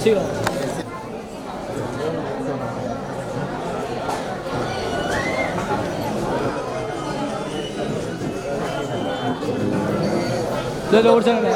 சீக்கிரம் ஓடிச்சாங்க.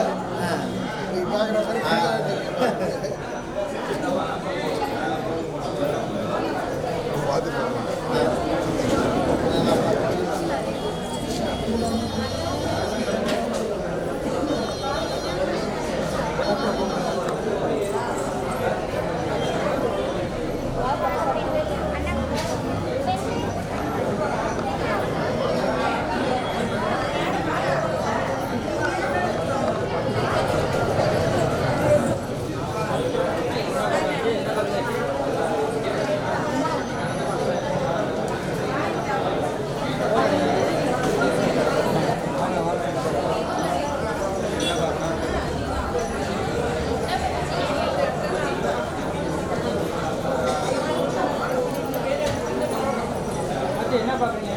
என்ன பார்க்குறீங்க?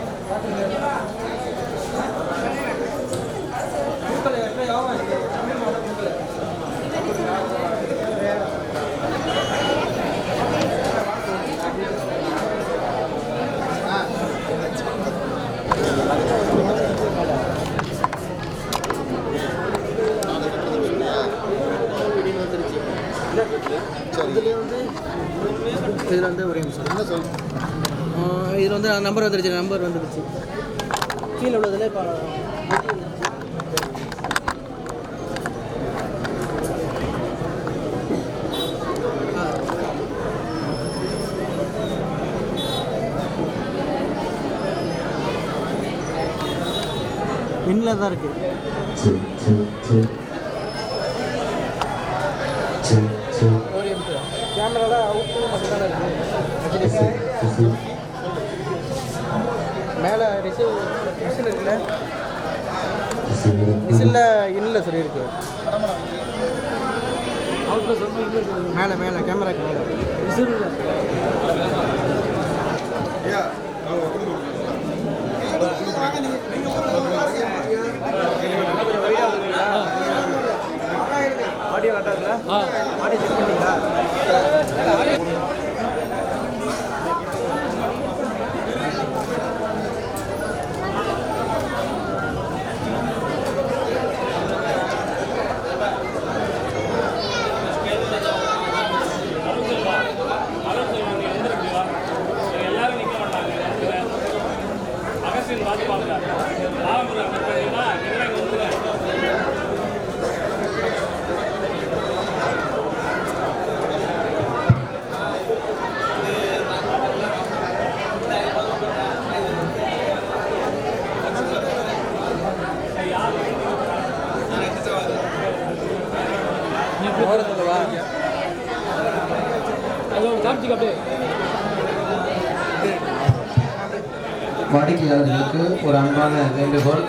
இதில் வந்து ஒரே நிமிஷம் என்ன சொல் இதில் வந்து நம்பர் வந்துடுச்சு கீழே உள்ளதில் இப்போ பின்னில் தான் இருக்குது. கேமரால அவுட்டு மட்டும் தானே இருக்குது. மேலே மிஷின் இருக்குல்ல, மிஷினில் இன்னில் சொல்லியிருக்கு. மேலே மேலே கேமராக்கு மேலே மிஷின் ஆடியோ கரெக்டாக இருக்குல்ல? ஆடியோ செக் பண்ணிங்களா? வாடிக்கையாளர்களுக்கு ஒரு அன்பான வேண்டுகோள்,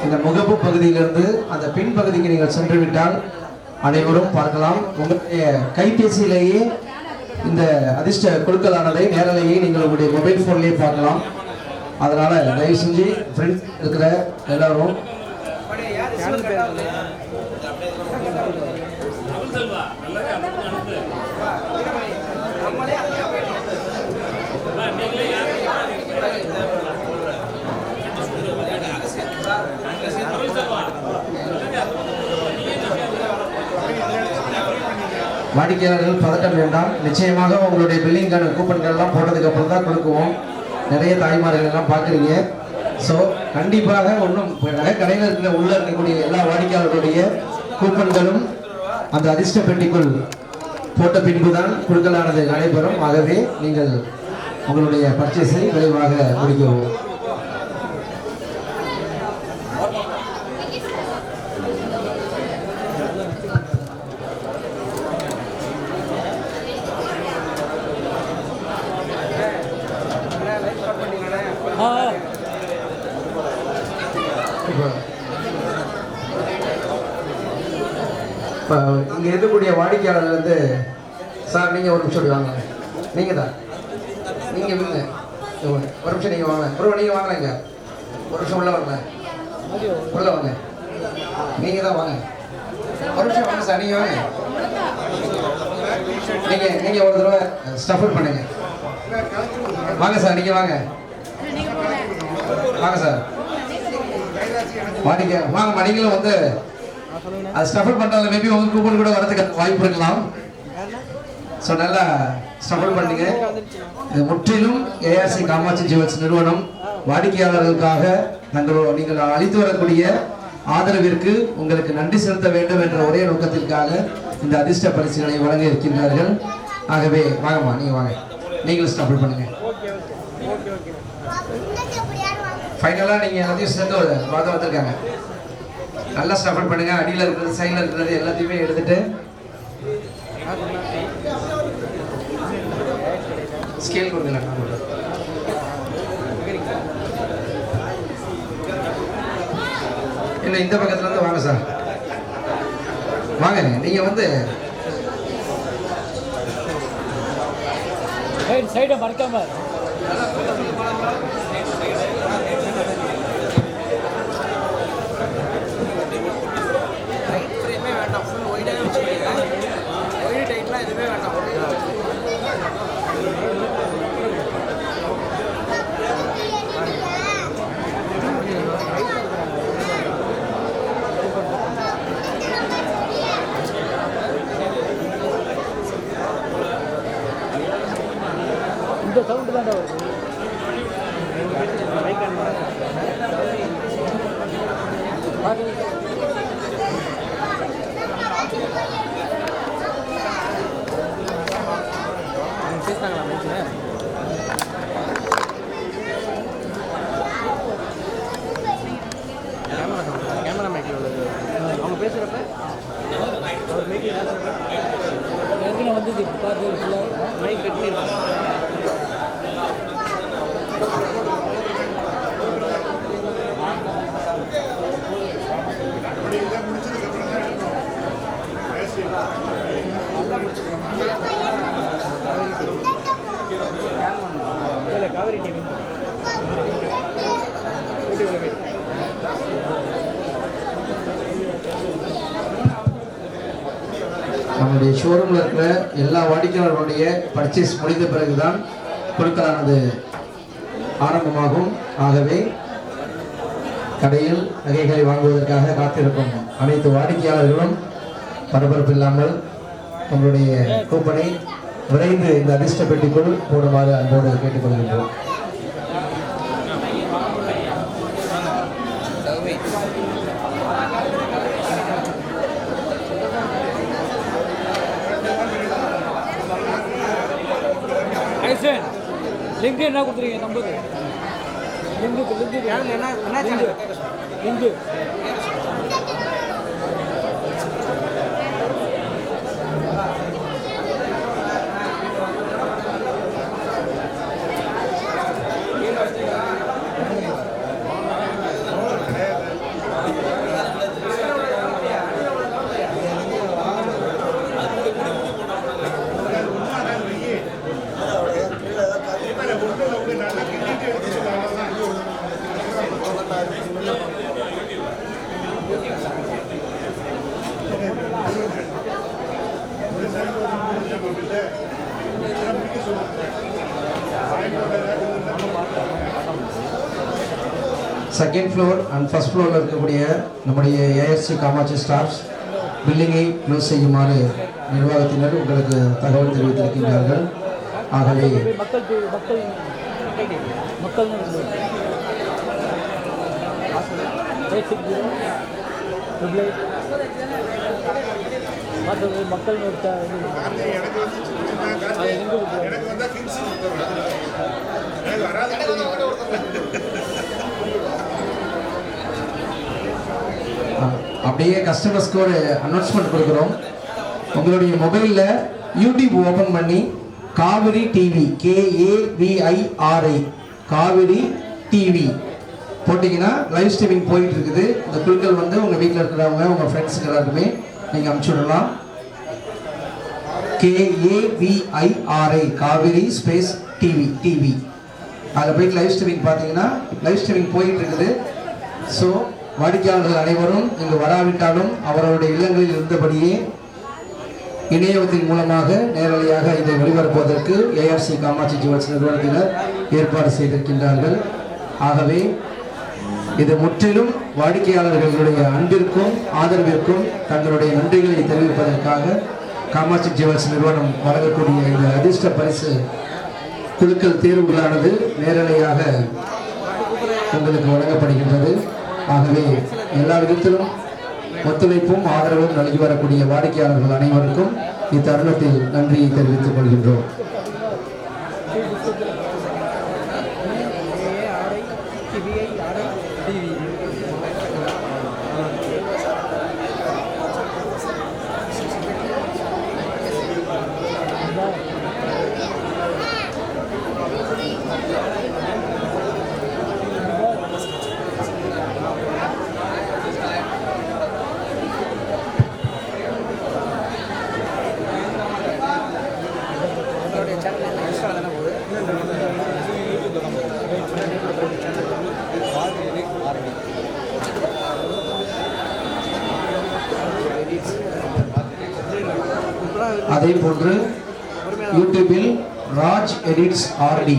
இந்த முகப்பு பகுதியிலிருந்து அந்த பின் பகுதிக்கு நீங்கள் சென்று விட்டால் அனைவரும் பார்க்கலாம். உங்களுடைய கைபேசியிலேயே இந்த அதிர்ஷ்ட குழுக்களானதை நேரலையே நீங்கள் உங்களுடைய மொபைல் ஃபோன்லேயே பார்க்கலாம். அதனால தயவு செஞ்சு ஃப்ரெண்ட்ஸ் இருக்கிற எல்லாரும் வாடிக்கையாளர்கள் பதட்டம் வேண்டாம். நிச்சயமாக உங்களுடைய பில்லிங்கான கூப்பன்கள் எல்லாம் போட்டதுக்கு அப்புறம் தான் கொடுக்குவோம். நிறைய தாய்மார்கள் எல்லாம் பார்க்குறீங்க. ஸோ கண்டிப்பாக ஒன்றும் கடையில் இருக்கிற உள்ள இருக்கக்கூடிய எல்லா வாடிக்கையாளர்களுடைய கூப்பன்களும் அந்த அதிர்ஷ்ட பெட்டிக்குள் போட்ட பின்புதான் குழுக்களானது நடைபெறும். ஆகவே நீங்கள் உங்களுடைய பர்ச்சேஸை விரைவாக முடிக்கவும். இப்போ இங்கே இருக்கக்கூடிய வாடிக்கையாளர்கள் வந்து சார் நீங்கள் ஒரு நிமிஷம் வாங்க, நீங்கள் தான் நீங்கள் விடுங்க, ஒரு நிமிஷம் நீங்கள் வாங்க, ப்ரோ நீங்கள் வாங்கலைங்க, ஒரு நிமிஷம் உள்ளே வாங்க, உள்ளே வாங்க, நீங்கள் தான் வாங்க, ஒரு நிமிஷம் வாங்க சார், நீங்கள் வாங்க. நீங்கள் ஒரு தடவை ஸ்டஃபர் பண்ணுங்க. வாங்க சார், நீங்கள் வாங்க வாங்க சார், வாடிங்க வாங்கம்மா. நீங்களும் வந்து அது ஸ்டஃபர் பண்ணுறதுல மேபி உங்கள் கூப்பன் கூட வரதுக்கு வாய்ப்பு இருக்கலாம். ஸோ நல்லா ஸ்டஃபர் பண்ணுங்க. இது முற்றிலும் ஏஆர்சி காமாட்சி ஜுவல்ஸ் நிறுவனம் வாடிக்கையாளர்களுக்காக நீங்கள் அளித்து வரக்கூடிய ஆதரவிற்கு உங்களுக்கு நன்றி செலுத்த வேண்டும் என்ற ஒரே நோக்கத்திற்காக இந்த அதிர்ஷ்ட பரிசுகளை வழங்க இருக்கின்றார்கள். ஆகவே வாங்கம்மா, நீங்கள் வாங்க, நீங்களும் ஸ்டஃபர் பண்ணுங்க. ஃபைனலாக நீங்கள் எல்லாத்தையும் சேர்ந்து ஒரு வாதம் வந்திருக்காங்க. நல்லா ஸ்டஃபர் பண்ணுங்க. அடியில் இருக்கிறது, சைடில் இருக்கிறது எல்லாத்தையுமே எடுத்துட்டு ஸ்கேல் கொடுங்க. இல்லை, இந்த பக்கத்துல இருந்து வாங்க சார், வாங்க. நீங்க வந்து சைடை மறக்காம இந்த சவுண்டு தான் வருது. கேமரா மைக்கில் உள்ளது அவங்க பேசுகிறப்ப அவர் மைக்கில் பேசுகிறப்ப ஏற்கனவே வந்து பார்த்து மைக் கட்டியிருக்காங்க. காவிரி டிவி நம்முடைய ஷோரூமில் இருக்கிற எல்லா வாடிக்கையாளர்களுடைய பர்ச்சேஸ் முடிந்த பிறகுதான் பொருட்களானது ஆரம்பமாகும். ஆகவே கடையில் நகைகளை வாங்குவதற்காக காத்திருக்கும் அனைத்து வாடிக்கையாளர்களும் பரபரப்பு இல்லாமல் உங்களுடைய கூப்பனை விரைந்து இந்த அதிர்ஷ்ட பெட்டிக்குள் போடுமாறு அன்போடு கேட்டுக்கொள்கின்றோம். லிங்க் என்ன கொடுத்துருங்க நம்பருக்கு? Link second floor and first ஃப்ளோரில் இருக்கக்கூடிய நம்முடைய ஏஆர்சி காமாட்சி ஸ்டாஃப்ஸ் பில்டிங்கை க்ளோஸ் செய்யுமாறு நிர்வாகத்தினர் உங்களுக்கு தகவல் தெரிவித்திருக்கின்றார்கள். ஆகவே மக்கள் அப்படியே கஸ்டமர்ஸ்க்கு ஒரு அனௌன்ஸ்மெண்ட் கொடுக்குறோம். உங்களுடைய மொபைலில் யூடியூப் ஓப்பன் பண்ணி Kaveri TV KAVIRI Kaveri TV போட்டிங்கன்னா லைவ் ஸ்ட்ரீமிங் போயிட்டு இருக்குது. இந்த குழுக்கள் வந்து உங்கள் வீட்டில் இருக்கிறவங்க உங்கள் ஃப்ரெண்ட்ஸுக்கு எல்லாருக்குமே நீங்கள் அனுப்பிச்சி விடலாம். KAVIRI காவிரி ஸ்பேஸ் டிவி அதில் போயிட்டு லைவ் ஸ்ட்ரீமிங் பார்த்தீங்கன்னா லைவ் ஸ்ட்ரீமிங் போயிட்டு இருக்குது. ஸோ வாடிக்கையாளர்கள் அனைவரும் இங்கு வராவிட்டாலும் அவர்களுடைய இல்லங்களில் இருந்தபடியே இணையத்தின் மூலமாக நேரடியாக இதை ஒளிபரப்புவதற்கு ஏஆர்சி காமாட்சி ஜுவல்ஸ் நிறுவனத்தினர் ஏற்பாடு செய்திருக்கின்றார்கள். ஆகவே இது முற்றிலும் வாடிக்கையாளர்களுடைய அன்பிற்கும் ஆதரவிற்கும் தங்களுடைய நன்றிகளை தெரிவிப்பதற்காக காமாட்சி ஜுவல்ஸ் நிறுவனம் வழங்கக்கூடிய இந்த அதிர்ஷ்ட பரிசு குழுக்கள் தேர்வுகளானது நேரடியாக உங்களுக்கு வழங்கப்படுகின்றது. ஆகவே எல்லா விதத்திலும் ஒத்துழைப்பும் ஆதரவும் நல்கி வரக்கூடிய வாடிக்கையாளர்கள் அனைவருக்கும் இத்தருணத்தில் நன்றியை தெரிவித்துக் கொள்கின்றோம். அதே போன்று யூடியூபில் ராஜ் எடிட்ஸ் ஆர்டி,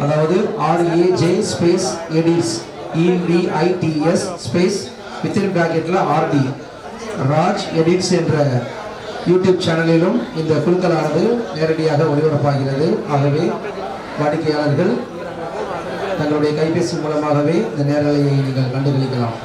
அதாவது RAJ space edits EDITS space within பிராக்கெட்டில் RD ராஜ் எடிட்ஸ் என்ற யூடியூப் சேனலிலும் இந்த குழுக்களானது நேரடியாக ஒளிபரப்பாகிறது. ஆகவே வாடிக்கையாளர்கள் தங்களுடைய கைபேசி மூலமாகவே இந்த நேரலையை நீங்கள் கண்டுகளிக்கலாம்.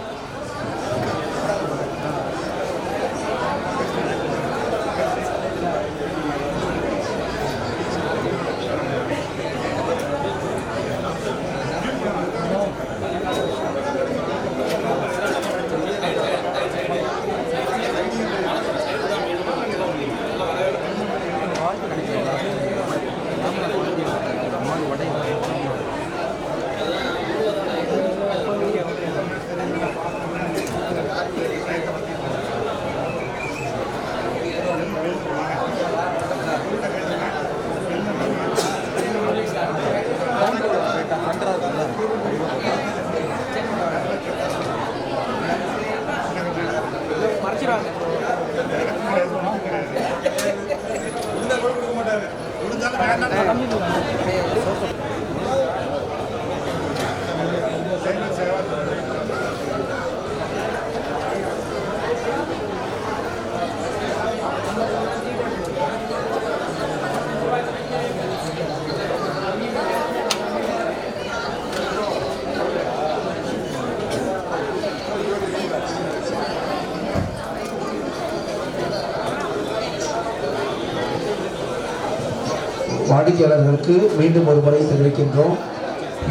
வாடிக்கையாளர்களுக்கு மீண்டும் ஒரு முறை தெரிவிக்கின்றோம்.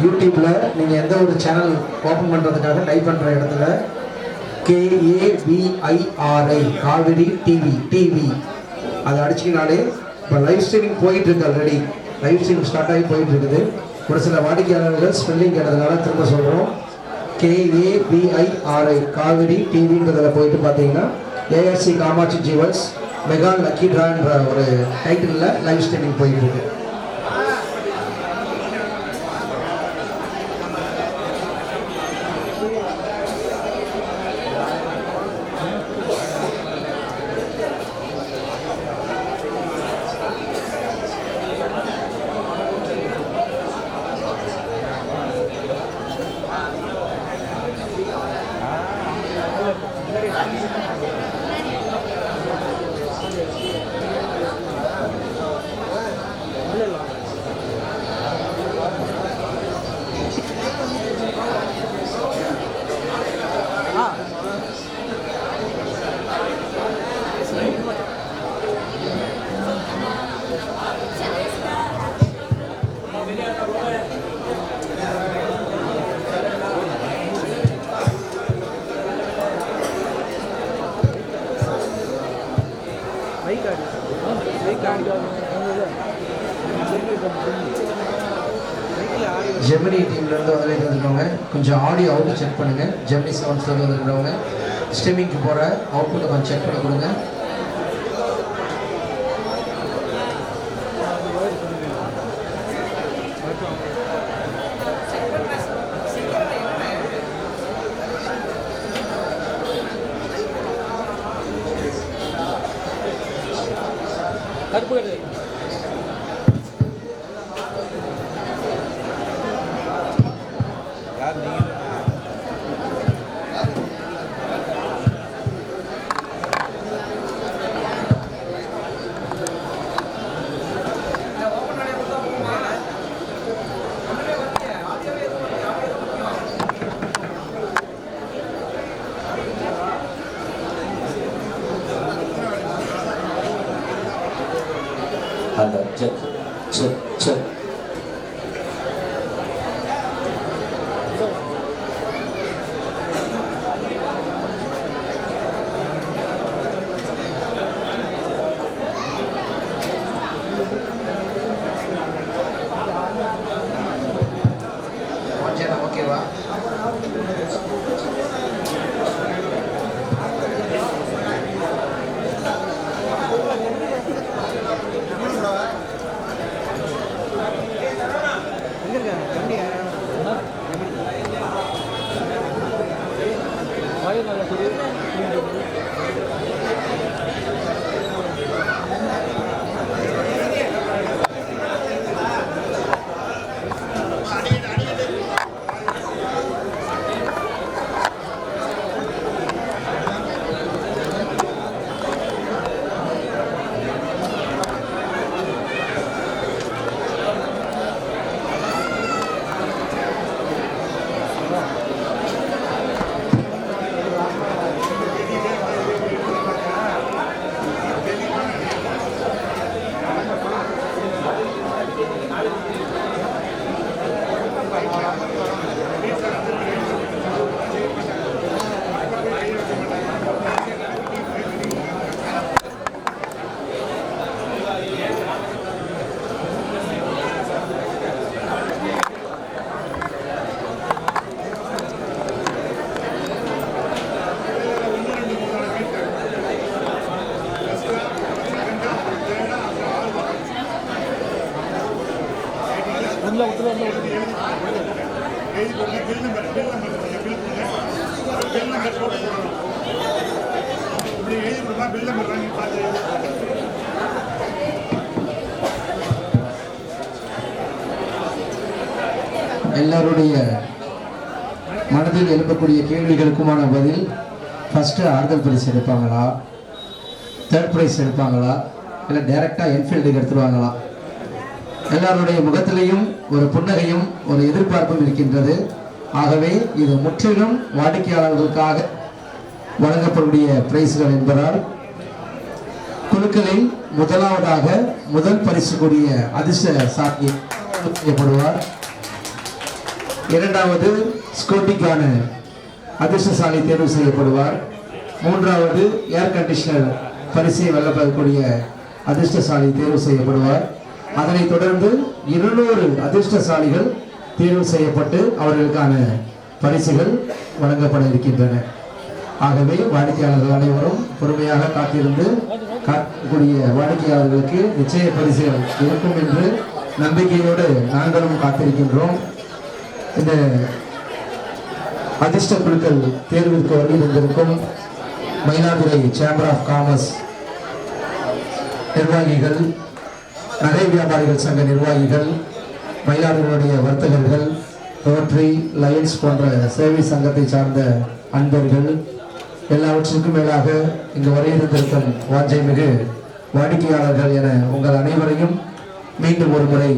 யூடியூப்பில் நீங்கள் எந்த ஒரு சேனல் ஓப்பன் பண்ணுறதுக்காக டைப் பண்ணுற இடத்துல KAVIRI காவிரி டிவி அதை அடிச்சிங்கனாலே இப்போ லைவ் ஸ்ட்ரீமிங் போயிட்டுருக்கு. ஆல்ரெடி லைவ் ஸ்ட்ரீம் ஸ்டார்ட் ஆகி போயிட்டு இருக்குது. ஒரு சில வாடிக்கையாளர்கள் ஸ்பெல்லிங் கேட்டதுனால திரும்ப சொல்கிறோம். KAVIRI காவிரி டிவின்றதில் போயிட்டு பார்த்தீங்கன்னா ARC Kamatchi jewels mega lucky டிரான்ற ஒரு டைட்டிலில் லைவ் ஸ்ட்ரீமிங் போயிட்டு இருக்கு. ஜெமினி டீம்லேருந்து வந்துருக்கவங்க கொஞ்சம் ஆடியோ அவுட் செக் பண்ணுங்கள். ஜெமினி சவுண்ட்ஸ்லேருந்து வந்துருக்கிறவங்க ஸ்ட்ரீமிங்க்கு போகிற அவுட்புட்டை கொஞ்சம் செக் பண்ணி கொடுங்க. கருப்பு கட்டு அந்த செக் செக் செக் ஓகேவா? எங்கே இருக்காங்க வண்டியா? வாயு நல்லா தெரியுது உள்ள எல்லாருடைய மனதில் எழுப்பக்கூடிய கேள்விகளுக்குமான பதில். ஃபஸ்ட்டு ஆறுதல் பரிசு எடுப்பாங்களா, தேர்ட் ப்ரைஸ் எடுப்பாங்களா, இல்லை டைரெக்டாக என்ஃபீல்டுக்கு எடுத்துருவாங்களா? எல்லாருடைய முகத்திலையும் ஒரு புன்னகையும் ஒரு எதிர்பார்ப்பும் இருக்கின்றது. ஆகவே இது முற்றிலும் வாடிக்கையாளர்களுக்காக வழங்கப்படக்கூடிய பிரைஸ்கள் என்பதால் குழுக்களில் முதலாவதாக முதல் பரிசு கூடிய அதிர்ஷ்ட சாத்தியை செய்யப்படுவார். இரண்டாவது ஸ்கூட்டிக்கான அதிர்ஷ்டசாலி தேர்வு செய்யப்படுவார். மூன்றாவது ஏர் கண்டிஷனர் பரிசை வெல்லப்படக்கூடிய அதிர்ஷ்டசாலி தேர்வு செய்யப்படுவார். அதனைத் தொடர்ந்து 200 அதிர்ஷ்டசாலிகள் தேர்வு செய்யப்பட்டு அவர்களுக்கான பரிசுகள் வழங்கப்பட இருக்கின்றன. ஆகவே வாடிக்கையாளர்கள் அனைவரும் பொறுமையாக காத்திருந்து காக்கக்கூடிய வாடிக்கையாளர்களுக்கு நிச்சய பரிசுகள் இருக்கும் என்று நம்பிக்கையோடு நாங்களும் காத்திருக்கின்றோம். இந்த அதிர்ஷ்ட குழுக்கள் தேர்விற்கு வருகை தந்திருக்கும் மயிலாடுதுறை சேம்பர் ஆஃப் காமர்ஸ் நிர்வாகிகள், நகை வியாபாரிகள் சங்க நிர்வாகிகள், மயிலாடுதுறையுடைய வர்த்தகர்கள், ரோட்டரி, லயன்ஸ் போன்ற சேவை சங்கத்தை சார்ந்த அன்பர்கள், எல்லாவற்றிற்கும் மேலாக இங்கு வருகின்றிருக்கும் வாஞ்சை மிகு வாடிக்கையாளர்கள் என உங்கள் அனைவரையும் மீண்டும் ஒரு முறை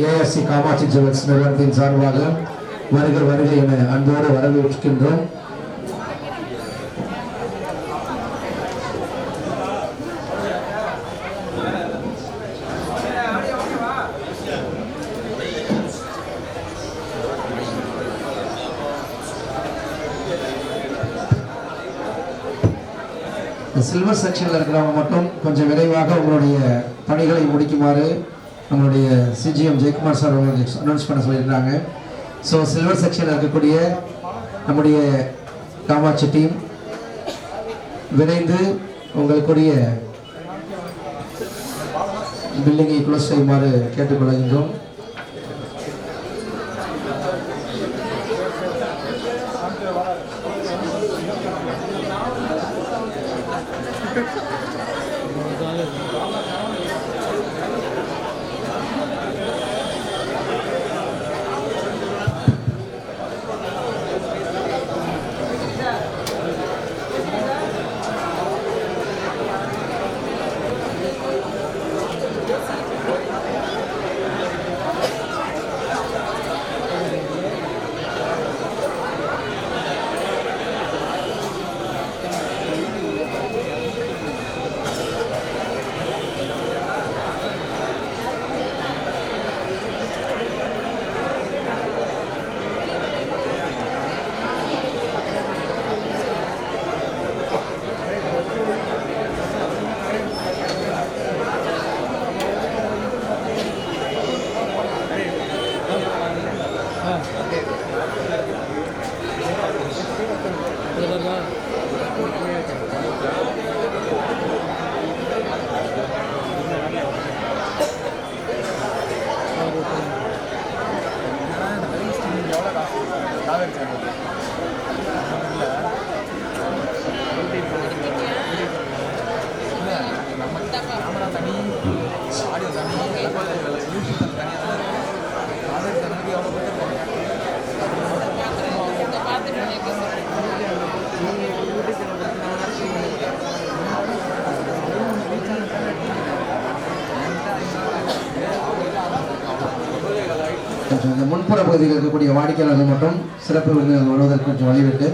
ஏஆர்சி காமாட்சி ஜுவல்ஸ் நிறுவனத்தின் சார்பாக வருக வருக என அன்போடு வரவேற்கின்றோம். சில்வர் செக்ஷனில் இருக்கிறவங்க மட்டும் கொஞ்சம் விரைவாக உங்களுடைய பணிகளை முடிக்குமாறு நம்மளுடைய சிஜிஎம் ஜெயக்குமார் சார் அவங்களுக்கு அனௌன்ஸ் பண்ண சொல்லியிருக்காங்க. ஸோ சில்வர் செக்ஷனில் இருக்கக்கூடிய நம்முடைய காமாட்சி டீம் விரைந்து உங்களுக்குரிய பில்டிங்கை க்ளோஸ் செய்யுமாறு கேட்டுக்கொள்கின்றோம். கொஞ்சம் இந்த முன்புற பகுதியில் இருக்கக்கூடிய வாடிக்கையாளர்கள் மட்டும் சிறப்பு விருந்தினர் வருவதற்கு கொஞ்சம் வழிவிட்டு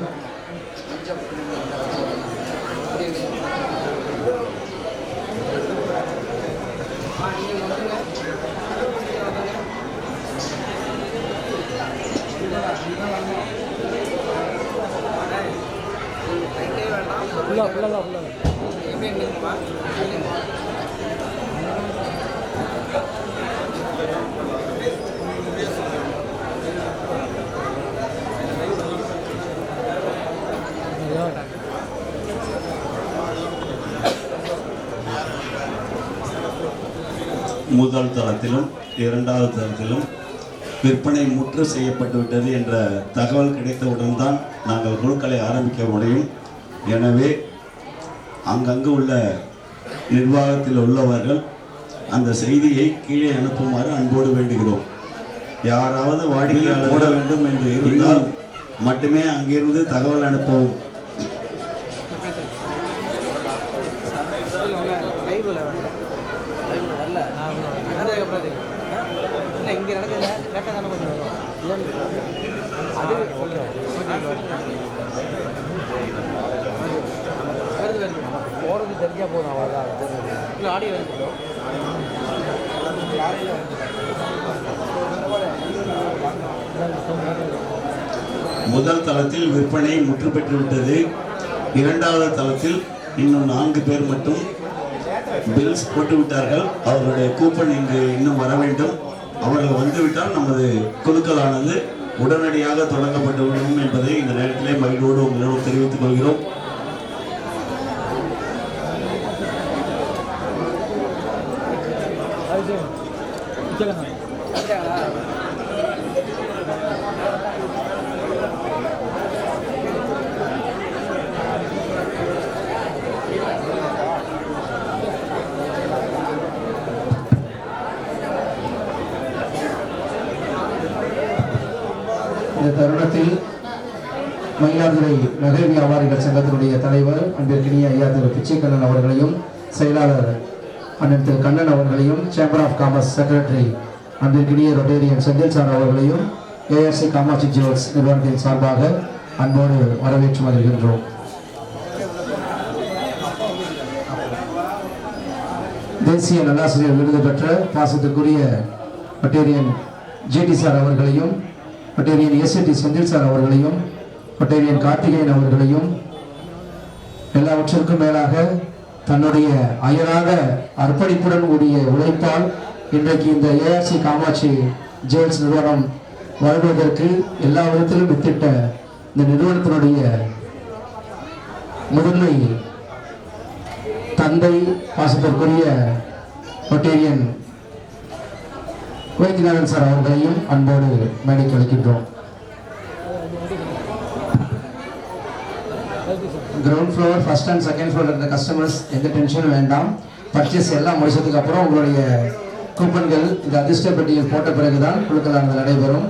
ஃபுல்லாக முதல் தளத்திலும் இரண்டாவது தளத்திலும் விற்பனை முற்று செய்யப்பட்டு விட்டது என்ற தகவல் கிடைத்தவுடன் தான் நாங்கள் குழுக்களை ஆரம்பிக்க முடியும். எனவே அங்கங்கு உள்ள நிர்வாகத்தில் உள்ளவர்கள் அந்த செய்தியை கீழே அனுப்புமாறு அன்போடு வேண்டுகிறோம். யாராவது வாடிக்கையாளர் போட வேண்டும் என்று இருந்தால் மட்டுமே அங்கிருந்து தகவல் அனுப்பவும். இங்கே நடக்குது லேட்டாக தானே கொஞ்சம் அது ஓகே போகிறது தெரிஞ்சால் போதும் அவ்வளோதான். இல்லை ஆடியோ வருது முதல் தளத்தில் விற்பனை முற்று பெற்று விட்டது. இரண்டாவது தளத்தில் இன்னும் 4 பேர் மட்டும் பில்ஸ் போட்டு விட்டார்கள். அவர்களுடைய கூப்பன் இங்கு இன்னும் வர வேண்டும். அவர்கள் வந்துவிட்டால் நமது குழுக்களானது உடனடியாக தொடங்கப்பட்டுவிடும் என்பதை இந்த நேரத்திலே மகிழ்வோடு உங்களோடு தெரிவித்துக் கொள்கிறோம். இந்த தருணத்தில் மயிலாடுதுறை நகை வியாபாரிகள் சங்கத்தினுடைய தலைவர் அன்பிற்கினிய ஐயா திரு பிச்சைக்கண்ணன் அவர்களையும், செயலாளர் அண்ணன் திரு கண்ணன் அவர்களையும், சேம்பர் ஆஃப் காமர்ஸ் செக்ரட்டரி அன்பிற்கினிய ரொட்டேரியன் செந்தில் சார் அவர்களையும் ஏஆர்சி காமாட்சி ஜுவல்ஸ் நிறுவனத்தின் சார்பாக அன்போடு வரவேற்று வருகின்றோம். தேசிய நல்லாசிரியர் விருது பெற்ற பாசத்துக்குரிய ரொட்டேரியன் ஜிடி சார் அவர்களையும், ரொட்டேரியன் எஸ்டி செந்தில் சார் அவர்களையும், ரொட்டேரியன் கார்த்திகேயன் அவர்களையும், எல்லாவற்றிற்கும் மேலாக தன்னுடைய அயராத அர்ப்பணிப்புடன் கூடிய உழைப்பால் இன்றைக்கு இந்த ஏஆர்சி காமாட்சி ஜுவல்ஸ் நிறுவனம் வாழ்வதற்கு எல்லா விதத்திலும் வித்திட்ட இந்த நிறுவனத்தினுடைய முதன்மை தந்தை பாசத்திற்குரிய ரொட்டேரியன் வைத்தியநாதன் சார் அவர்களையும் அன்போடு மேடைக்கு அளிக்கின்றோம். Ground floor, first and second floor இருந்த கஸ்டமர்ஸ் எந்த டென்ஷனும் வேண்டாம். பர்ச்சேஸ் எல்லாம் முடிச்சதுக்கு அப்புறம் உங்களுடைய கூப்பன்கள் இந்த அதிர்ஷ்ட பெட்டியில் போட்ட பிறகுதான் குழுக்களானது நடைபெறும்.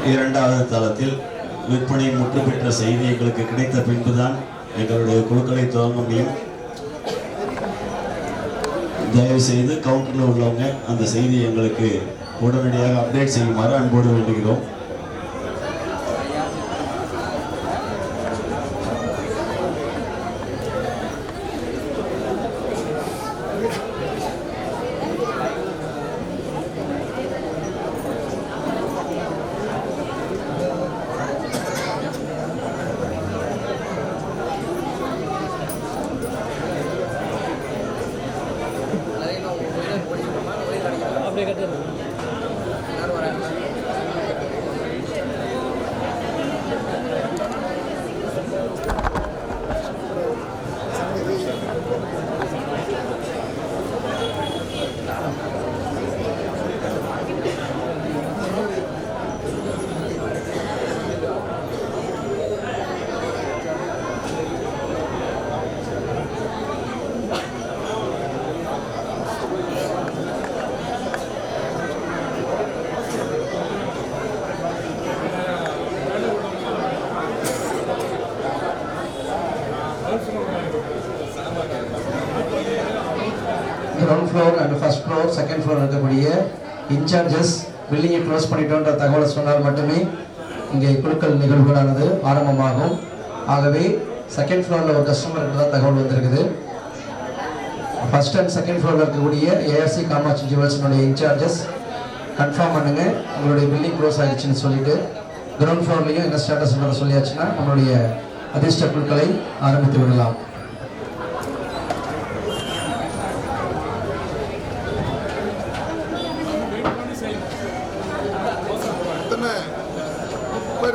இரண்டாவது தளத்தில் விற்பனை முற்று பெற்ற செய்தி எங்களுக்கு கிடைத்த பின்புதான் எங்களுடைய குழுக்களை துவங்க முடியும். தயவு செய்து கவுண்டரில் உள்ளவங்க அந்த செய்தியை எங்களுக்கு உடனடியாக அப்டேட் செய்யுமாறு அன்போடு வேண்டுகிறோம். Floor and first floor second floor இருக்கக்கூடிய இன்சார்ஜஸ் பில்டிங்கை க்ளோஸ் பண்ணிட்டோன்ற தகவலை சொன்னால் மட்டுமே இங்கே குழுக்கள் நிகழ்வுகளானது ஆரம்பமாகும். ஆகவே செகண்ட் ஃப்ளோரில் ஒரு கஸ்டமர் இருக்கிறதா தகவல் வந்திருக்குது. ஃபர்ஸ்ட் அண்ட் செகண்ட் ஃப்ளோரில் இருக்கக்கூடிய ஏஆர்சி காமாட்சி ஜுவல்ஸினுடைய இன்சார்ஜஸ் கன்ஃபார்ம் பண்ணுங்க உங்களுடைய பில்டிங் க்ளோஸ் ஆகிடுச்சுன்னு சொல்லிட்டு. கிரவுண்ட் ஃப்ளோர்லையும் என்ன ஸ்டேட்டஸ் சொல்லியாச்சுன்னா நம்மளுடைய அதிர்ஷ்ட குழுக்களை ஆரம்பித்து விடலாம்.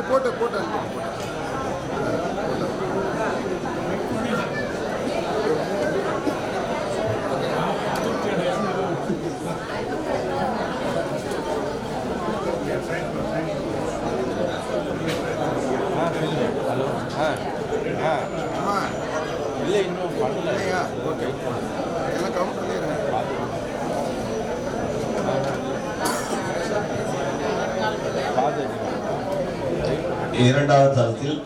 போட்ட இல்லை இன்னும் பண்ணலையா? ஓகே எல்லாம் கவுண்டர்லேயே இரண்டாவது தளத்தில்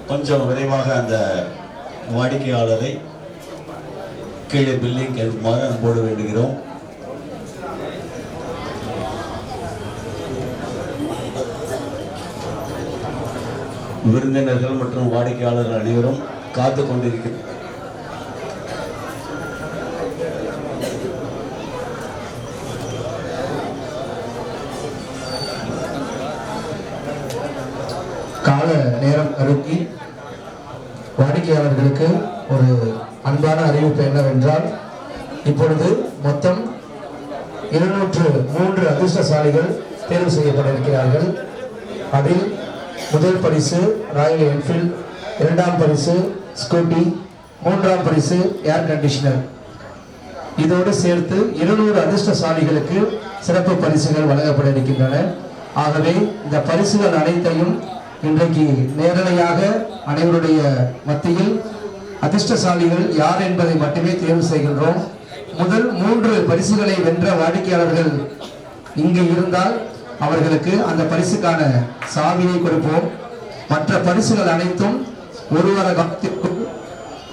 கொஞ்சம் விரைவாக அந்த வாடிக்கையாளரை கீழே பில்லிங் கேட்குமாறு அன்போடு வேண்டுகிறோம். விருந்தினர்கள் மற்றும் வாடிக்கையாளர்கள் அனைவரும் காத்து கொண்டிருக்கிறார். கால நேரம் கருதி வாடிக்கையாளர்களுக்கு ஒரு அன்பான அறிவிப்பு என்னவென்றால், இப்பொழுது மொத்தம் 203 அதிர்ஷ்டசாலிகள் தேர்வு செய்யப்பட இருக்கிறார்கள். அதில் முதல் பரிசு ராயல் என்ஃபீல்ட், இரண்டாம் பரிசு ஸ்கூட்டி, மூன்றாம் பரிசு ஏர் கண்டிஷனர். இதோடு சேர்த்து 200 அதிர்ஷ்டசாலிகளுக்கு சிறப்பு பரிசுகள் வழங்கப்பட இருக்கின்றன. ஆகவே இந்த பரிசுகள் அனைத்தையும் இன்றைக்கு நேரடியாக அனைவருடைய மத்தியில் அதிர்ஷ்டசாலிகள் யார் என்பதை மட்டுமே தேர்வு செய்கின்றோம். முதல் 3 பரிசுகளை வென்ற வாடிக்கையாளர்கள் இங்கு இருந்தால் அவர்களுக்கு அந்த பரிசுக்கான சாவியை கொடுப்போம். மற்ற பரிசுகள் அனைத்தும் ஒரு வார காலத்திற்குள்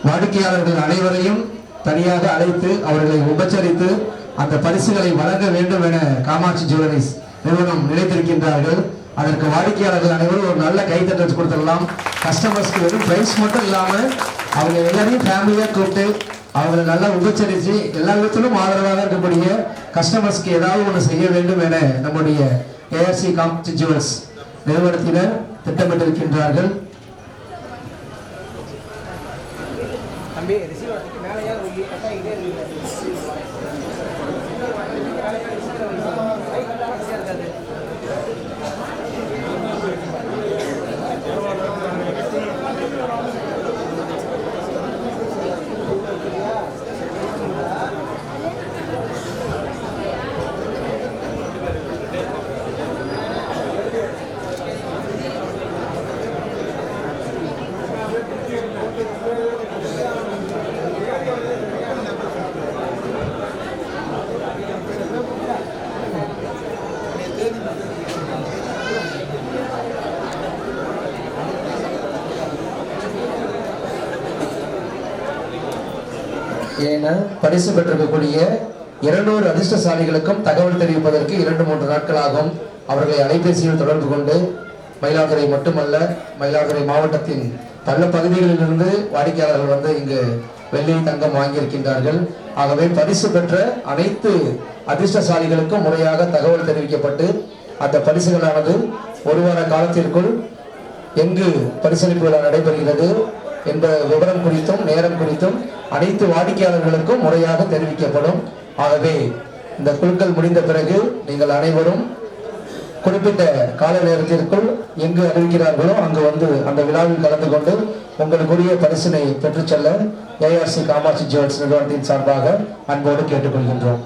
வாடிக்கையாளர்கள் அனைவரையும் தனியாக அழைத்து அவர்களை உபச்சரித்து அந்த பரிசுகளை வழங்க வேண்டும் என காமாட்சி ஜுவல்லரிஸ் நிறுவனம் நினைத்திருக்கின்றார்கள். அதற்கு வாடிக்கையாளர்கள் அனைவரும் ஒரு நல்ல கைத்தட்டல் கொடுத்துடலாம். கஸ்டமர்ஸ்க்கு வெறும் பிரைஸ் மட்டும் இல்லாமல் அவங்க எல்லாரையும் ஃபேமிலியாக கூப்பிட்டு அவங்களை நல்லா உபச்சரித்து எல்லா விதத்திலும் ஆதரவாக இருக்கக்கூடிய கஸ்டமர்ஸ்க்கு ஏதாவது ஒன்று செய்ய வேண்டும் என நம்முடைய ஏஆர்சி காமாட்சி ஜுவல்ஸ் நிறுவனத்தினர் திட்டமிட்டிருக்கின்றார்கள். தம்பி ரிசீவர் மேலேயா கட்டாயிட்டே இருக்கு. ஏன்னா பரிசு பெற்றிருக்கக்கூடிய 200 அதிர்ஷ்டசாலிகளுக்கும் தகவல் தெரிவிப்பதற்கு 2-3 நாட்கள் ஆகும். அவர்களை அலைபேசியில் தொடர்பு கொண்டு மயிலாடுதுறை மட்டுமல்ல மயிலாடுதுறை மாவட்டத்தின் பல பகுதிகளிலிருந்து வாடிக்கையாளர்கள் வந்து இங்கு வெள்ளி தங்கம் வாங்கியிருக்கின்றார்கள். ஆகவே பரிசு பெற்ற அனைத்து அதிர்ஷ்டசாலிகளுக்கும் முறையாக தகவல் தெரிவிக்கப்பட்டு அந்த பரிசுகளானது ஒரு வார காலத்திற்குள் எங்கு பரிசளிப்பு விழா நடைபெறுகிறது என்ற விவரம் குறித்தும் நேரம் குறித்தும் அனைத்து வாடிக்கையாளர்களுக்கும் முறையாக தெரிவிக்கப்படும். ஆகவே இந்த குழுக்கள் முடிந்த பிறகு நீங்கள் அனைவரும் குறிப்பிட்ட கால நேரத்திற்குள் எங்கு அறிவிக்கிறார்களோ அங்கு வந்து அந்த விழாவில் கலந்து கொண்டு உங்களுக்குரிய பரிசினை பெற்றுச் செல்ல ஏஆர்சி காமாட்சி ஜுவல்ஸ் நிறுவனத்தின் சார்பாக அன்போடு கேட்டுக்கொள்கின்றோம்.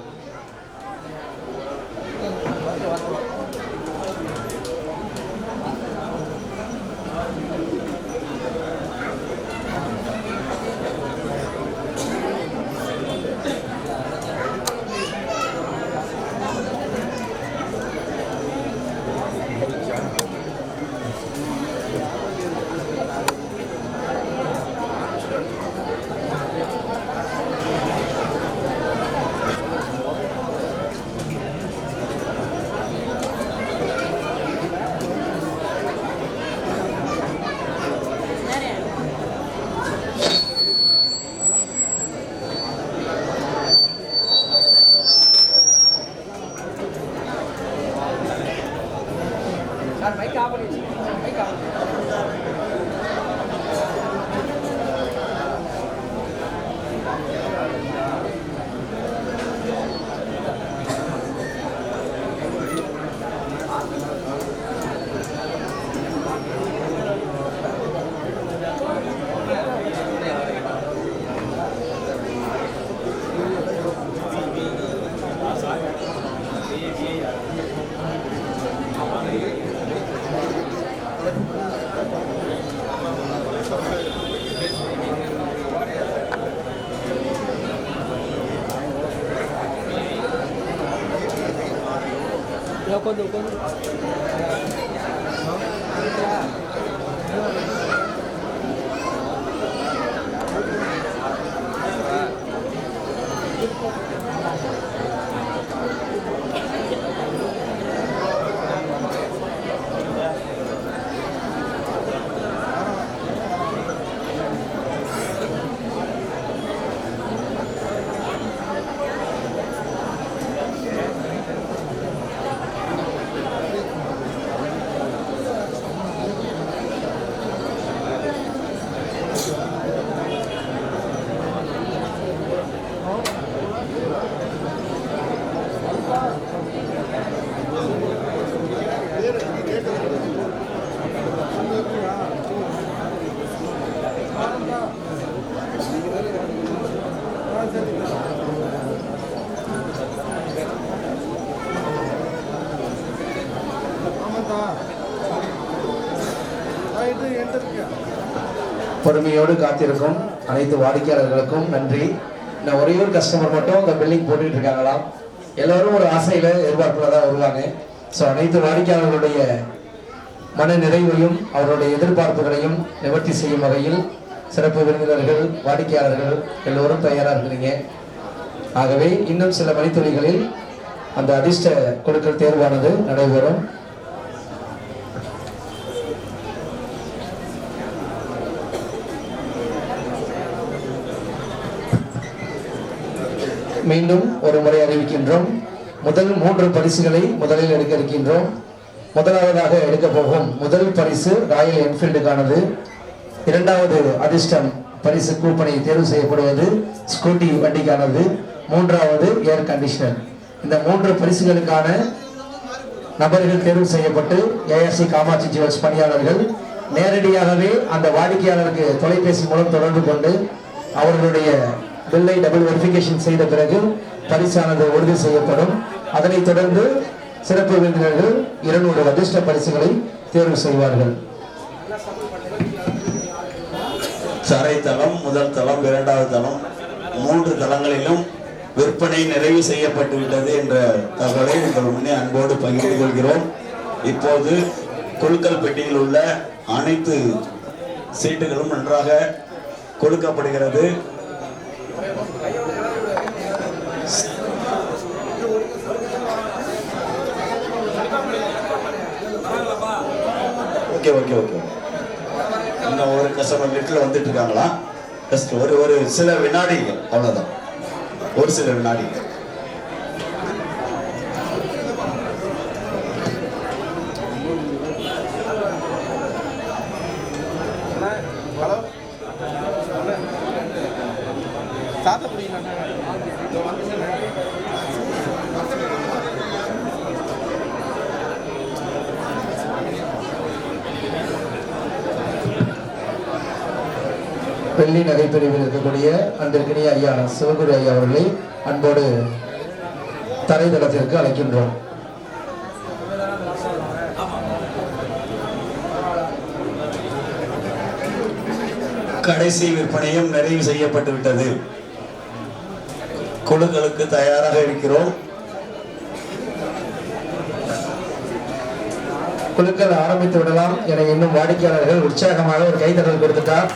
கொஞ்சம் பொறுமையோடு காத்திருக்கும் அனைத்து வாடிக்கையாளர்களுக்கும் நன்றி. நான் ஒரே ஒரு கஸ்டமர் மட்டும் இந்த பில்லிங் போட்டுக்கிட்டு இருக்காங்களாம். எல்லாரும் ஒரு ஆசையில எதிர்பார்ப்புல தான் வருவாங்க. ஸோ அனைத்து வாடிக்கையாளர்களுடைய மன நிறைவையும் அவருடைய எதிர்பார்ப்புகளையும் நிவர்த்தி செய்யும் வகையில் சிறப்பு விருந்தினர்கள் வாடிக்கையாளர்கள் எல்லோரும் தயாராக இருக்கிறீங்க. ஆகவே இன்னும் சில மணித்துளிகளில் அந்த அதிர்ஷ்ட குழுக்கள் தேர்வானது நடைபெறும். மீண்டும் ஒரு முறை அறிவிக்கின்றோம். முதல் 3 பரிசுகளை முதலில் எடுக்க இருக்கின்றோம். முதலாவதாக எடுக்க போகும் முதல் பரிசு ராயல் என்ஃபீல்டுக்கானது. இரண்டாவது அதிர்ஷ்டம் பரிசு கூப்பனை தேர்வு செய்யப்படுவது ஸ்கூட்டி வண்டிக்கானது. மூன்றாவது ஏர் கண்டிஷனர். இந்த 3 பரிசுகளுக்கான நபர்கள் தேர்வு செய்யப்பட்டு ஏஆர்சி காமாட்சி ஜுவல்ஸ் பணியாளர்கள் நேரடியாகவே அந்த வாடிக்கையாளருக்கு தொலைபேசி மூலம் தொடர்பு கொண்டு அவர்களுடைய பில்லை டபுள் வெரிஃபிகேஷன் செய்த பிறகு பரிசானது உறுதி செய்யப்படும். அதனைத் தொடர்ந்து சிறப்பு விருந்தினர்கள் 200 அதிர்ஷ்ட பரிசுகளை தேர்வு செய்வார்கள். தரை தளம், முதல் தளம், இரண்டாவது தளம், 3 தளங்களிலும் விற்பனை நிறைவு செய்யப்பட்டு விட்டது என்ற தகவலை உங்கள் முன்னே அன்போடு பகிர்ந்து கொள்கிறோம். இப்போது குழுக்கள் பெட்டியில் உள்ள அனைத்து சீட்டுகளும் நன்றாக கொடுக்கப்படுகிறது. ஓகே ஓகே ஓகே இன்னும் ஒரு கஸ்டமர் லிட்டில் வந்துட்டு இருக்காங்களா? ஜஸ்ட் ஒரு சில வினாடிகள், அவ்வளோதான், ஒரு சில வினாடிகள். வெள்ளி நகைப்பிரிவில் இருக்கக்கூடிய அன்பிற்கினிய ஐயா சிவகுரு ஐயா அவர்களை அன்போடு தரைதளத்திற்கு அழைக்கின்றோம். கடைசி விற்பனையும் நிறைவு செய்யப்பட்டு விட்டது. குழுக்களுக்கு தயாராக இருக்கிறோம். குழுக்கள் ஆரம்பித்து விடலாம் என இன்னும் வாடிக்கையாளர்கள் உற்சாகமாக ஒரு கைத்தட்டல் கொடுத்துட்டார்.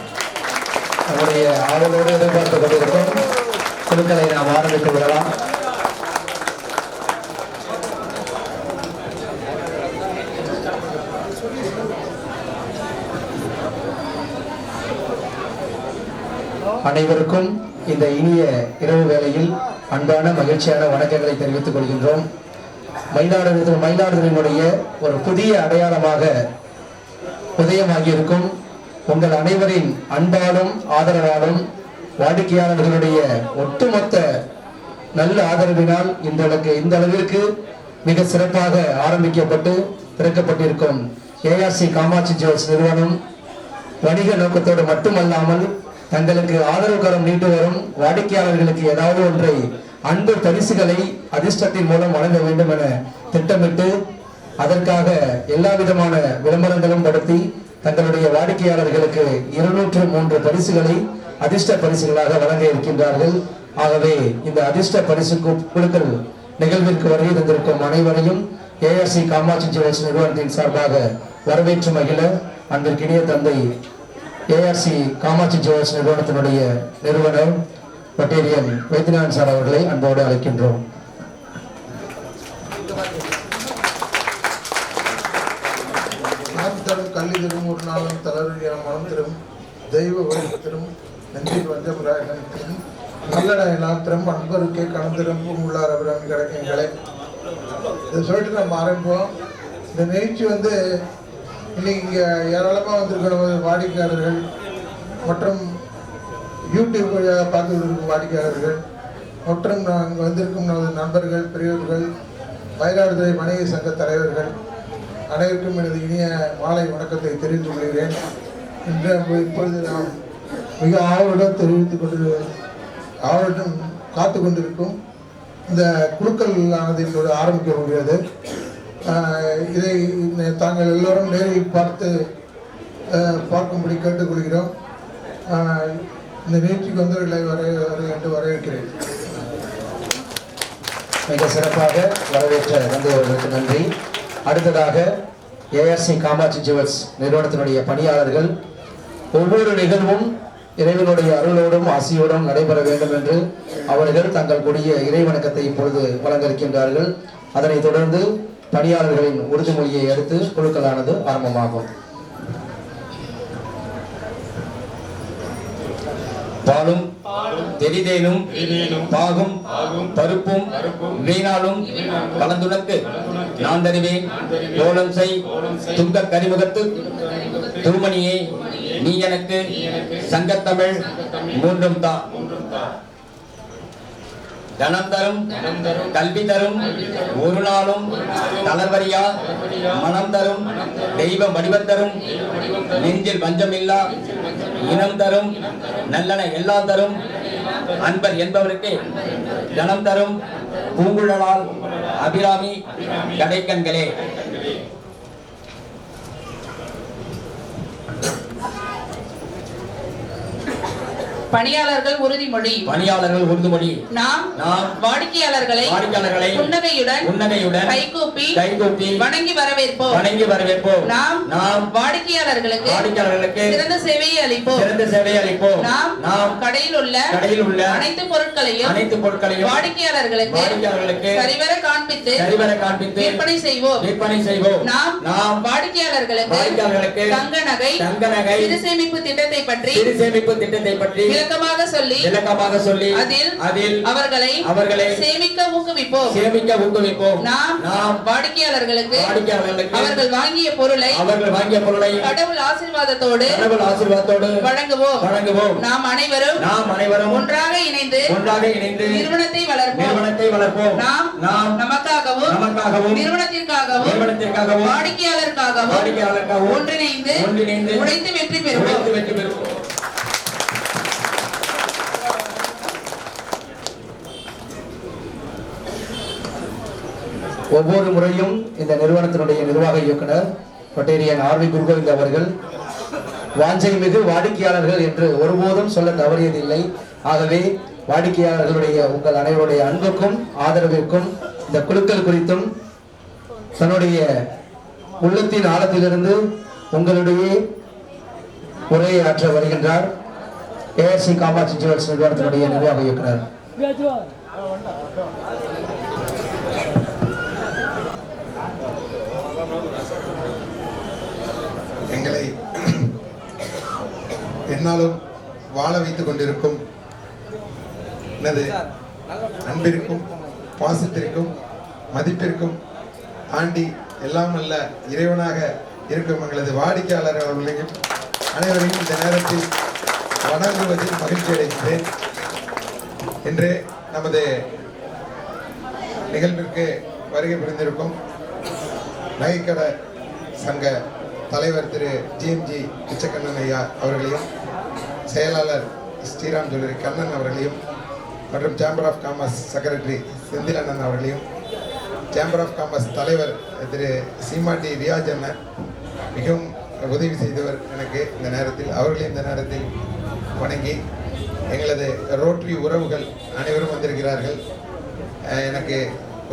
நம்முடைய ஆவலோடு எதிர்பார்த்து கொண்டிருக்கும் குழுக்களை நாம் ஆரம்பித்து விடலாம். அனைவருக்கும் இந்த இனிய இரவு வேளையில் அன்பான மகிழ்ச்சியான வணக்கங்களை தெரிவித்துக் கொள்கின்றோம். மயிலாடுதுறையினுடைய ஒரு புதிய அடையாளமாக உதயமாகியிருக்கும் உங்கள் அனைவரின் அன்பாலும் ஆதரவாலும் வாடிக்கையாளர்களுடைய ஒட்டுமொத்த நல்ல ஆதரவினால் இன்றைக்கு இந்த அளவிற்கு மிக சிறப்பாக ஆரம்பிக்கப்பட்டு திறக்கப்பட்டிருக்கும் ஏஆர்சி காமாட்சி ஜுவல்ஸ் நிறுவனம் வணிக நோக்கத்தோடு மட்டுமல்லாமல் தங்களுக்கு ஆதரவு கரம் நீட்டு வரும் வாடிக்கையாளர்களுக்கு ஏதாவது ஒன்றை அன்பு பரிசுகளை அதிர்ஷ்டத்தின் மூலம் வழங்க வேண்டும் என திட்டமிட்டு அதற்காக எல்லா விதமான விளம்பரங்களும் நடத்தி தங்களுடைய வாடிக்கையாளர்களுக்கு 203 பரிசுகளை அதிர்ஷ்ட பரிசுகளாக வழங்க இருக்கின்றார்கள். ஆகவே இந்த அதிர்ஷ்ட பரிசு குழுக்கள் நிகழ்விற்கு வருகை தந்திருக்கும் அனைவரையும் ஏஆர்சி காமாட்சி ஜுவல்ஸ் நிறுவனத்தின் சார்பாக வரவேற்று மகிழ அன்பிற்கினிய தந்தை ஏஆர்சி காமாட்சி ஜுவல்ஸ் நிறுவனத்தினுடைய நிறுவனர் பட்டேரியன் வைத்தியநாதன் சார் அவர்களை அன்போடு அழைக்கின்றோம். தரும் கல்வி தரும் ஒரு நாளும் தளர்வியான மனம் தரும் தெய்வ வழிபத்திரும் நெஞ்சில் வஞ்சமுறாயும் நல்லட நாத்திரம் அன்பருக்கே கலந்திரும் உள்ளார் அவரம் கிடைக்குங்களே. இதை சொல்லிட்டு நம்ம ஆரம்பிப்போம். இந்த நிகழ்ச்சி வந்து இன்னைக்கு இங்கே ஏராளமாக வந்திருக்கிற வாடிக்கையாளர்கள் மற்றும் யூடியூப் வழியாக பார்த்து இருக்கும் வாடிக்கையாளர்கள் மற்றும் இங்கே வந்திருக்கும் நமது நண்பர்கள், பெரியவர்கள், மயிலாடுதுறை வணிக சங்க தலைவர்கள் அனைவருக்கும் எனது இனிய மாலை வணக்கத்தை தெரிவித்துக் கொள்கிறேன். இப்பொழுது நாம் மிக ஆவலுடன் ஆவலுடன் காத்து கொண்டிருக்கும் இந்த குழுக்கள் ஆனது இப்போது ஆரம்பிக்க முடியாது. இதை தாங்கள் எல்லோரும் நேரில் பார்க்கும்படி கேட்டுக்கொள்கிறோம். இந்த நிகழ்ச்சிக்கு வந்தவர்களை என்று வரவேற்கிறேன். மிக சிறப்பாக வரவேற்ற வந்தவர்களுக்கு நன்றி. அடுத்ததாக ஏஆர்சி காமாட்சி ஜுவல்ஸ் நிறுவனத்தினுடைய பணியாளர்கள் ஒவ்வொரு நிகழ்வும் இறைவனுடைய அருளோடும் ஆசியோடும் நடைபெற வேண்டும் என்று அவர்கள் தங்கள் கூடிய இறைவணக்கத்தை இப்பொழுது வழங்க இருக்கின்றார்கள். அதனைத் தொடர்ந்து பணியாளர்களின் உறுதிமொழியை அடுத்து குழுக்களானது ஆரம்பமாகும். பாலும் தெரிதேனும் பாகும் பருப்பும் வீணாலும் கலந்துனக்கு நான் தருவேன் கோலம் செய் துங்க கரிமுகத்து தூமணியே நீ எனக்கு சங்கத்தமிழ் மூன்றும் தா. தனம் தரும் கல்வி தரும் ஒரு நாளும் தளர்வரியா மனம் தரும் தெய்வ வடிவம் தரும் நெஞ்சில் வஞ்சமில்லா இனம் தரும் நல்லன எல்லாம் தரும் அன்பர் என்பவருக்கு தனம் தரும் பூங்குழலால் அபிராமி கடைக்கண்களே. பணியாளர்கள் உறுதிமொழி நாம் வாடிக்கையாளர்களை புன்னகையுடன் கைகூப்பி வணங்கி வரவேற்போம். நாம் வாடிக்கையாளர்களுக்கு சிறந்த சேவையை அளிப்போம். நாம் கடையில் உள்ள அனைத்து பொருட்களையும் வாடிக்கையாளர்களுக்கு சரிவர காண்பித்து விற்பனை செய்வோம். நாம் வாடிக்கையாளர்களுக்கு தங்க நகை சிறு சேமிப்பு திட்டத்தை பற்றி விளக்கமாக சொல்லி அதில் அவர்களை சேமிக்க ஊக்குவிப்போம். நாம் வாடிக்கையாளர்களுக்கு அவர்கள் வாங்கிய பொருளை கடவுள் ஆசீர்வாதத்தோடு வழங்குவோம். நாம் அனைவரும் ஒன்றாக இணைந்து நிறுவனத்தை வளர்ப்போம். நாம் நமக்காகவும் நிறுவனத்திற்காகவும் வாடிக்கையாளருக்காகவும் ஒன்றிணைந்து உழைத்து வெற்றி பெறுவோம். ஒவ்வொரு முறையும் இந்த நிறுவனத்தினுடைய நிர்வாக இயக்குனர் பட்டேரியன் ஆர்வி குருகோவிந்த் அவர்கள் வாஞ்சை மிகு வாடிக்கையாளர்கள் என்று ஒருபோதும் சொல்ல தவறியதில்லை. ஆகவே வாடிக்கையாளர்களுடைய உங்கள் அனைவருடைய அன்புக்கும் ஆதரவிற்கும் இந்த குழுக்கள் குறித்தும் தன்னுடைய உள்ளத்தின் ஆழத்திலிருந்து உங்களுடைய உரையை ஆற்ற வருகின்றார் ஏஆர்சி காமாட்சி ஜுவல்ஸ் நிறுவனத்தினுடைய நிர்வாக இயக்குனர். எங்களை என்னாலும் வாழ வைத்துக் கொண்டிருக்கும் எனது அன்பிற்கும் பாசத்திற்கும் மதிப்பிற்கும் ஆண்டி எல்லாம் அல்ல இறைவனாக இருக்கும் எங்களது வாடிக்கையாளர் அவர்களையும் அனைவரையும் இந்த நேரத்தில் வணங்குவதில் மகிழ்ச்சி அடைகின்றேன். இன்று நமது நிகழ்விற்கு வருகை புரிந்திருக்கும் நகைக்கடை சங்க தலைவர் திரு ஜிஎம்ஜி பிச்சைக்கண்ணன் ஐயா அவர்களையும் செயலாளர் ஸ்ரீராம் ஜுவல்லரி கண்ணன் அவர்களையும் மற்றும் chamber of commerce secretary Senthil அண்ணன் அவர்களையும் சேம்பர் ஆஃப் காமர்ஸ் தலைவர் திரு சீமாட்டி ரியாஜ் அண்ணன் மிகவும் உதவி செய்தவர் எனக்கு இந்த நேரத்தில் அவர்களையும் இந்த நேரத்தில் வணங்கி எங்களது ரோட்டரி உறவுகள் அனைவரும் வந்திருக்கிறார்கள். எனக்கு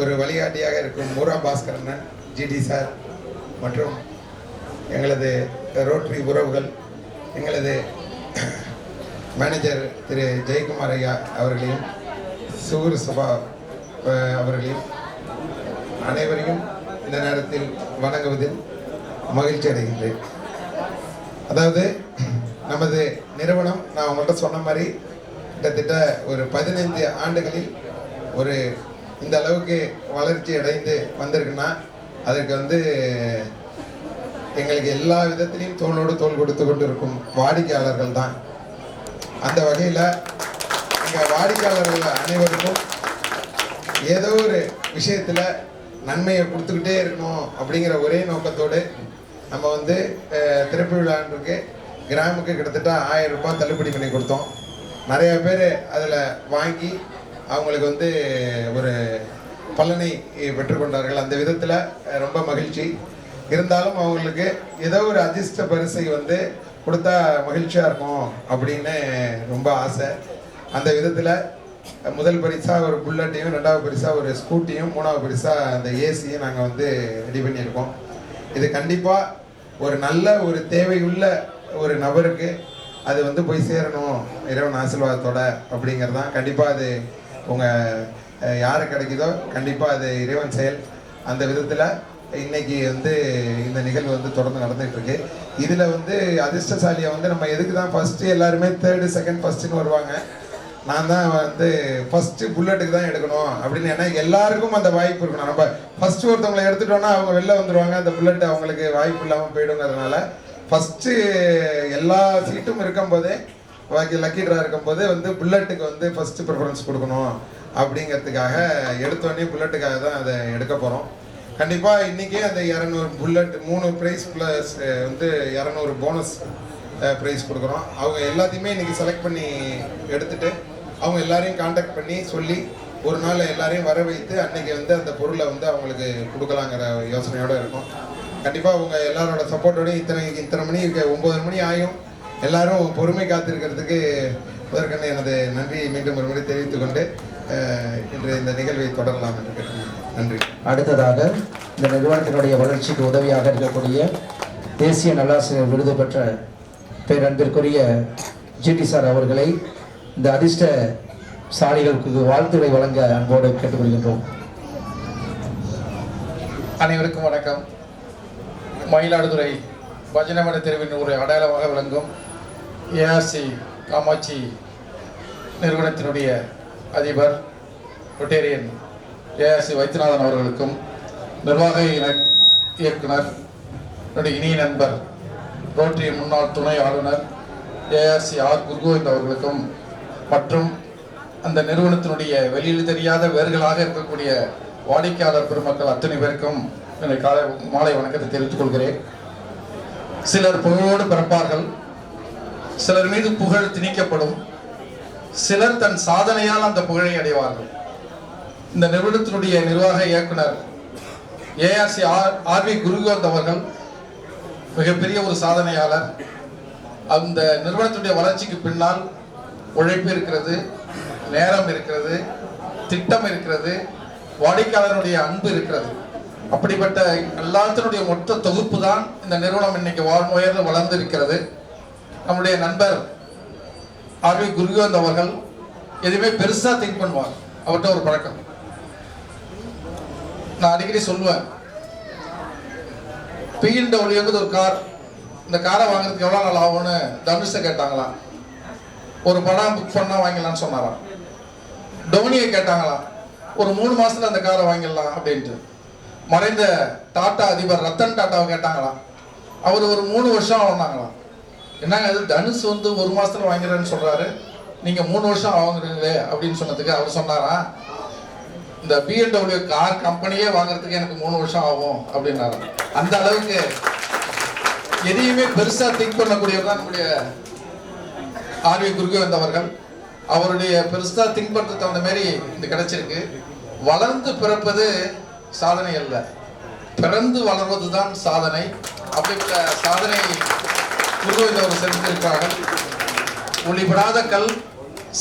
ஒரு வழிகாட்டியாக இருக்கும் மூரா பாஸ்கர் அண்ணன் ஜிடி சார் மற்றும் எங்களது ரோட்டரி உறவுகள், எங்களது மேனேஜர் திரு ஜெயக்குமார் ஐயா அவர்களையும், சுகுர் சபா அவர்களையும் அனைவரையும் இந்த நேரத்தில் வணங்குவதில் மகிழ்ச்சி அடைகின்றேன். அதாவது நமது நிறுவனம் நான் உங்கள்கிட்ட சொன்ன மாதிரி கிட்டத்தட்ட ஒரு 15 ஆண்டுகளில் ஒரு இந்த அளவுக்கு வளர்ச்சி அடைந்து வந்திருக்குன்னா அதற்கு எங்களுக்கு எல்லா விதத்திலையும் தோளோடு தோள் கொடுத்து கொண்டு இருக்கும் வாடிக்கையாளர்கள் தான். அந்த வகையில் எங்கள் வாடிக்கையாளர்கள் அனைவருக்கும் ஏதோ ஒரு விஷயத்தில் நன்மையை கொடுத்துக்கிட்டே இருக்கணும் அப்படிங்கிற ஒரே நோக்கத்தோடு நம்ம திறப்பு விழான்றிருக்கு கிராமுக்கு கிட்டத்தட்ட 1000 ரூபாய் தள்ளுபடி பண்ணி கொடுத்தோம். நிறைய பேர் அதில் வாங்கி அவங்களுக்கு ஒரு பலனை பெற்றுக்கொண்டார்கள். அந்த விதத்தில் ரொம்ப மகிழ்ச்சி. இருந்தாலும் அவங்களுக்கு ஏதோ ஒரு அதிர்ஷ்ட பரிசை கொடுத்தா மகிழ்ச்சியாக இருக்கும் அப்படின்னு ரொம்ப ஆசை. அந்த விதத்தில் முதல் பரிசாக ஒரு புல்லட்டையும், 2வது பரிசாக ஒரு ஸ்கூட்டியும், 3வது பரிசாக அந்த ஏசியும் நாங்கள் ரெடி பண்ணியிருக்கோம். இது கண்டிப்பாக ஒரு நல்ல ஒரு தேவையுள்ள ஒரு நபருக்கு அது போய் சேரணும் இறைவன் ஆசீர்வாதத்தோட அப்படிங்கிறதான். கண்டிப்பாக அது உங்கள் யாருக்கு கிடைக்குதோ கண்டிப்பாக அது இறைவன் செயல். அந்த விதத்தில் இன்னைக்கு இந்த நிகழ்வு தொடர்ந்து நடந்துகிட்டு இருக்கு. இதில் அதிர்ஷ்டசாலியை நம்ம எதுக்கு தான் ஃபஸ்ட்டு எல்லாருமே 3rd, 2nd, 1st வருவாங்க. நான் தான் ஃபஸ்ட்டு புல்லட்டுக்கு தான் எடுக்கணும் அப்படின்னு. ஏன்னா எல்லாருக்கும் அந்த வாய்ப்பு இருக்கணும். நம்ம ஃபஸ்ட்டு ஒருத்தவங்களை எடுத்துட்டோன்னா அவங்க வெளில வந்துடுவாங்க, அந்த புல்லட் அவங்களுக்கு வாய்ப்பு இல்லாமல் போயிடுங்கிறதுனால ஃபஸ்ட்டு எல்லா சீட்டும் இருக்கும்போதே பாக்கி லக்கி ட்ரா இருக்கும்போது புல்லட்டுக்கு ஃபஸ்ட்டு ப்ரிஃபரன்ஸ் கொடுக்கணும் அப்படிங்கிறதுக்காக எடுத்தோடனே புல்லட்டுக்காக தான் அதை எடுக்க போகிறோம். கண்டிப்பாக இன்றைக்கே அந்த 200 bullet 3 prize plus 200 bonus prize கொடுக்குறோம். அவங்க எல்லாத்தையுமே இன்றைக்கி செலக்ட் பண்ணி எடுத்துகிட்டு அவங்க எல்லாரையும் காண்டாக்ட் பண்ணி சொல்லி ஒரு நாள் எல்லாரையும் வர வைத்து அன்றைக்கி அந்த பொருளை அவங்களுக்கு கொடுக்கலாங்கிற யோசனையோடு இருக்கும். கண்டிப்பாக அவங்க எல்லாரோட சப்போர்ட்டோடையும் இத்தனை மணி 9 மணி ஆகும் எல்லாரும் பொறுமை காத்திருக்கிறதுக்கு முதற்கண்ணு எனது நன்றியை மீண்டும் ஒரு முறை தெரிவித்துக் கொண்டு இன்று இந்த நிகழ்வை தொடரலாம் என்று கேட்டுக்கொள்கிறேன். நன்றி. அடுத்ததாக இந்த நிறுவனத்தினுடைய வளர்ச்சிக்கு உதவியாக இருக்கக்கூடிய தேசிய நல்லாசிரியர் விருது பெற்ற பேரன்பிற்குரிய ஜிடி சார் அவர்களை இந்த அதிர்ஷ்ட சாலிகளுக்கு வாழ்த்துக்களை வழங்க அன்போடு கேட்டுக்கொள்கின்றோம். அனைவருக்கும் வணக்கம். மயிலாடுதுறை பஜனமட தெருவின் ஒரு அடையாளமாக விளங்கும் ஏஆர்சி காமாட்சி நிறுவனத்தினுடைய அதிபர் ரொட்டேரியன் ஏஆர்சி வைத்தியநாதன் அவர்களுக்கும், நிர்வாக இயக்குனர் என்னுடைய இனிய நண்பர் ரோட்டரி முன்னாள் துணை ஆளுநர் ஏஆர்சி ஆர் குருகோவிந்த் அவர்களுக்கும், மற்றும் அந்த நிறுவனத்தினுடைய வெளியில் தெரியாத வேர்களாக இருக்கக்கூடிய வாடிக்கையாளர் பெருமக்கள் அத்தனை பேருக்கும் என்னுடைய மாலை வணக்கத்தை தெரிவித்துக் கொள்கிறேன். சிலர் புகழோடு பிறப்பார்கள், சிலர் மீது புகழ் திணிக்கப்படும், சிலர் தன் சாதனையால் அந்த புகழை அடைவார்கள். இந்த நிறுவனத்தினுடைய நிர்வாக இயக்குனர் ஏஆர்சி ஆர்வி குருகோவிந்த் அவர்கள் மிகப்பெரிய ஒரு சாதனையாளர். அந்த நிறுவனத்தினுடைய வளர்ச்சிக்கு பின்னால் உழைப்பு இருக்கிறது, நேரம் இருக்கிறது, திட்டம் இருக்கிறது, வாடிக்கையாளருடைய அன்பு இருக்கிறது. அப்படிப்பட்ட எல்லாத்தினுடைய மொத்த தொகுப்பு தான் இந்த நிறுவனம் இன்னைக்கு உயர்ந்து வளர்ந்து இருக்கிறது. நம்முடைய நண்பர் ஆர்வி குருகோவிந்த் அவர்கள் எதுவுமே பெருசா திங்க் பண்ணுவார். அவர்கிட்ட ஒரு பழக்கம் நான் அடிக்கடி சொல்லுவேன். பிஎன்டபிள்யூங்கிறது ஒரு கார். இந்த காரை வாங்குறதுக்கு எவ்வளோ நாள் ஆகும்னு தனுஷை கேட்டாங்களாம். ஒரு படம் புக் பண்ணால் வாங்கிடலான்னு சொன்னாராம். டோனியை கேட்டாங்களாம், ஒரு 3 மாசத்துல அந்த காரை வாங்கிடலாம் அப்படின்ட்டு. மறைந்த டாடா அதிபர் ரத்தன் டாட்டாவை கேட்டாங்களாம், அவர் ஒரு 3 வருஷம் ஆகுனாங்களாம். என்னங்க அது தனுஷ் 1 மாசத்துல வாங்கிறேன்னு சொல்றாரு, நீங்க 3 வருஷம் வாங்குறீங்களே அப்படின்னு சொன்னதுக்கு அவர் சொன்னாரா, இந்த பிஎன்டபிள்யூ கார் கம்பெனியே வாங்குறதுக்கு எனக்கு 3 வருஷம் ஆகும் அப்படின்னாரு. அந்த அளவுக்கு எதையுமே பெருசா திங்க் பண்ணக்கூடியவர் தான் நம்முடைய ஆர்வி குருகோவிந்த் அவர்கள். அவருடைய பெருசா திங்க் பண்றது அந்த மாதிரி இந்த கிடைச்சிருக்கு. வளர்ந்து பிறப்பது சாதனை அல்ல, பிறந்து வளர்வதுதான் சாதனை. அப்படிப்பட்ட சாதனை குருகோவிந்த் அவர்கள் செஞ்சிருக்கிறார்கள். ஒளிபடாத கல்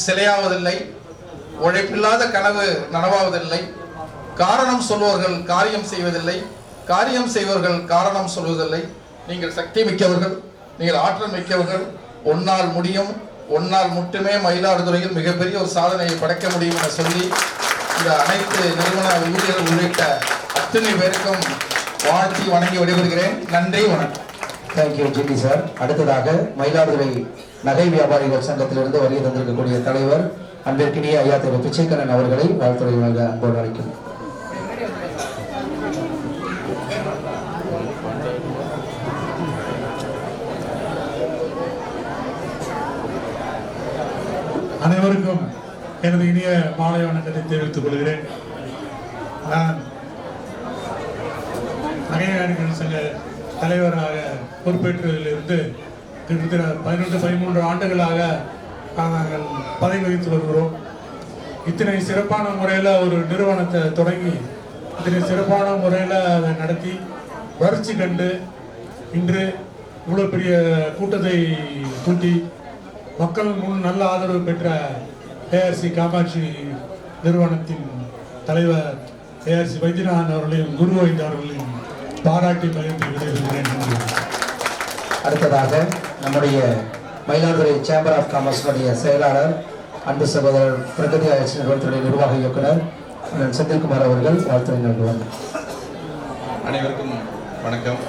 சிலையாவதில்லை, உழைப்பில்லாத கனவு நனவாவதில்லை, காரணம் சொல்பவர்கள் காரியம் செய்வதில்லை, காரியம் செய்வர்கள் காரணம் சொல்வதில்லை. நீங்கள் சக்தி மிக்கவர்கள், நீங்கள் ஆற்றல் மிக்கவர்கள். ஒன்னால் முடியும், ஒன்னால் மட்டுமே மயிலாடுதுறையில் மிகப்பெரிய ஒரு சாதனையை படைக்க முடியும் என சொல்லி இந்த அனைத்து நிறுவன ஊழியர்கள் உள்ளிட்ட அத்தனை பேருக்கும் வாழ்த்தி வணங்கி விடைபெறுகிறேன். நன்றி, வணக்கம். Thank you GD sir. அடுத்ததாக மயிலாடுதுறை நகை வியாபாரிகள் சங்கத்திலிருந்து வருகை தந்திருக்கக்கூடிய தலைவர் அன்பிற்கினிய ஐயா திரு பிச்சைக்கண்ணன் அவர்களை வாழ்த்துறை வழங்க அன்போடு அழைக்கிறேன். அனைவருக்கும் எனது இனிய மாலை வணக்கத்தை தெரிவித்துக் கொள்கிறேன். நான் நகையாளர்கள் சங்க தலைவராக பொறுப்பேற்றதிலிருந்து கிட்டத்தட்ட 12-13 ஆண்டுகளாக நாங்கள் பதவி வகித்து வருகிறோம். இத்தனை சிறப்பான முறையில் ஒரு நிறுவனத்தை தொடங்கி இத்தனை சிறப்பான முறையில் அதை நடத்தி வளர்ச்சி கண்டு இன்று இவ்வளோ பெரிய கூட்டத்தை கூட்டி மக்கள் முன் நல்ல ஆதரவு பெற்ற ஏஆர்சி காமாட்சி நிறுவனத்தின் தலைவர் ஏஆர்சி வைத்தியநாதன் அவர்களையும் குரு வைத்திய அவர்களையும் பாராட்டி மகிழ்ந்து விடைபெறுகிறேன். அடுத்ததாக நம்முடைய மயிலாடுதுறை சேம்பர் ஆஃப் காமர்ஸுடைய செயலாளர் அன்பு சகோதரர் பிரகதி ஆராய்ச்சி நிறுவனத்துடைய நிர்வாக இயக்குனர் செந்தில்குமார் அவர்கள் வாழ்த்துறை நல்குவார். அனைவருக்கும் வணக்கம்.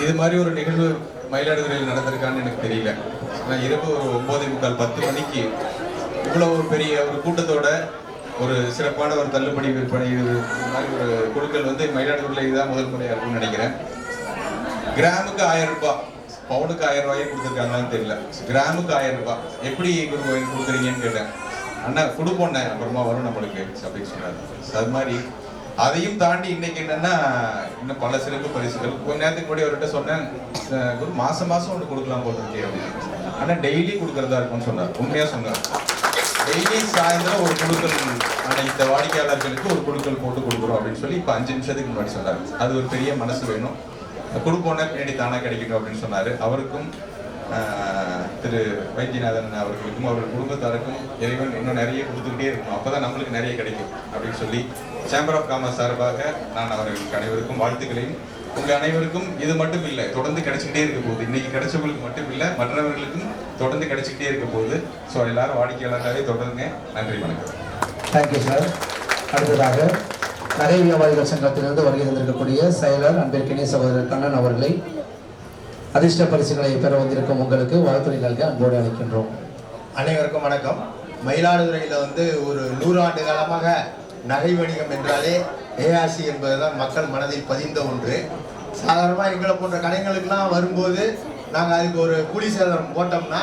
இது மாதிரி ஒரு நிகழ்வு மயிலாடுதுறையில் நடந்திருக்கான்னு எனக்கு தெரியல. நான் இரவு ஒரு 9:45-10 மணிக்கு இவ்வளோ ஒரு பெரிய ஒரு கூட்டத்தோட ஒரு சிறப்பான ஒரு தள்ளுபடி விற்பனை இது மாதிரி ஒரு குழுக்கள் வந்து மயிலாடுதுறையில் இதுதான் முதல் முறையாக இருக்கும்னு நினைக்கிறேன். கிராமுக்கு 1000 ரூபாய், பவுனுக்கு 1000 ரூபாயே கொடுத்துருக்காங்கன்னு தெரியல. கிராமுக்கு 1000 ரூபாய் எப்படி குரு கோயில் கொடுக்குறீங்கன்னு கேட்டேன். அண்ணா கொடுப்போண்ணே, அப்புறமா வரும் நம்மளுக்கு அப்படின்னு சொன்னார். அது மாதிரி அதையும் தாண்டி இன்னைக்கு என்னன்னா இன்னும் பல சிறப்பு பரிசுகள். கொஞ்ச நேரத்துக்கு முன்னாடி அவர்கிட்ட சொன்னேன், குரு மாசம் ஒன்று கொடுக்கலாம் போல இருக்கே அப்படின்னு. ஆனால் டெய்லி கொடுக்கறதா இருக்கும்னு சொன்னார். உண்மையா சொன்னார். டெய்லி சாயந்தரம் ஒரு குழுக்கள் அனைத்து வாடிக்கையாளர்களுக்கு ஒரு குழுக்கள் போட்டு கொடுக்குறோம் அப்படின்னு சொல்லி இப்போ 5 நிமிஷத்துக்கு முன்னாடி சொன்னார். அது ஒரு பெரிய மனசு வேணும். கொடுப்போன்னா பின்னாடி தானாக கிடைக்கணும் அப்படின்னு சொன்னார். அவருக்கும் திரு வைத்தியநாதன் அவர்களுக்கும் அவர்கள் குடும்பத்தாருக்கும் இறைவன் இன்னும் நிறைய கொடுத்துக்கிட்டே இருக்கும். அப்போதான் நம்மளுக்கு நிறைய கிடைக்கும் அப்படின்னு சொல்லி சேம்பர் ஆஃப் காமர்ஸ் சார்பாக நான் அவர்களுக்கு அனைவருக்கும் வாழ்த்துக்களையும், உங்கள் அனைவருக்கும் இது மட்டும் இல்லை தொடர்ந்து கிடைச்சிக்கிட்டே இருக்க போகுது. இன்னைக்கு கிடைச்சவங்களுக்கு மட்டும் இல்லை மற்றவர்களுக்கும் தொடர்ந்து கிடைச்சிக்கிட்டே இருக்க போகுது. ஸோ எல்லாரும் வாடிக்கையாளர்களாகவே தொடருங்க. நன்றி, வணக்கம். Thank you sir. அடுத்ததாக நகை வியாபாரிகள் சங்கத்திலிருந்து வருகை தந்திருக்கக்கூடிய செயலர் அன்பிற்கினிய சகோதரர் கண்ணன் அவர்களை அதிர்ஷ்ட பரிசுகளை பெற வந்திருக்கும் உங்களுக்கு வாழ்த்துறை நல்க அன்போடு அழைக்கின்றோம். அனைவருக்கும் வணக்கம். மயிலாடுதுறையில் வந்து ஒரு 100 ஆண்டு காலமாக நகை வணிகம் என்றாலே ஏஆர்சி என்பதுதான் மக்கள் மனதில் பதிந்த ஒன்று. சாதாரணமாக எங்களை போன்ற கடைகளுக்கெல்லாம் வரும்போது நாங்கள் அதுக்கு ஒரு கூலி சேதாரம் போட்டோம்னா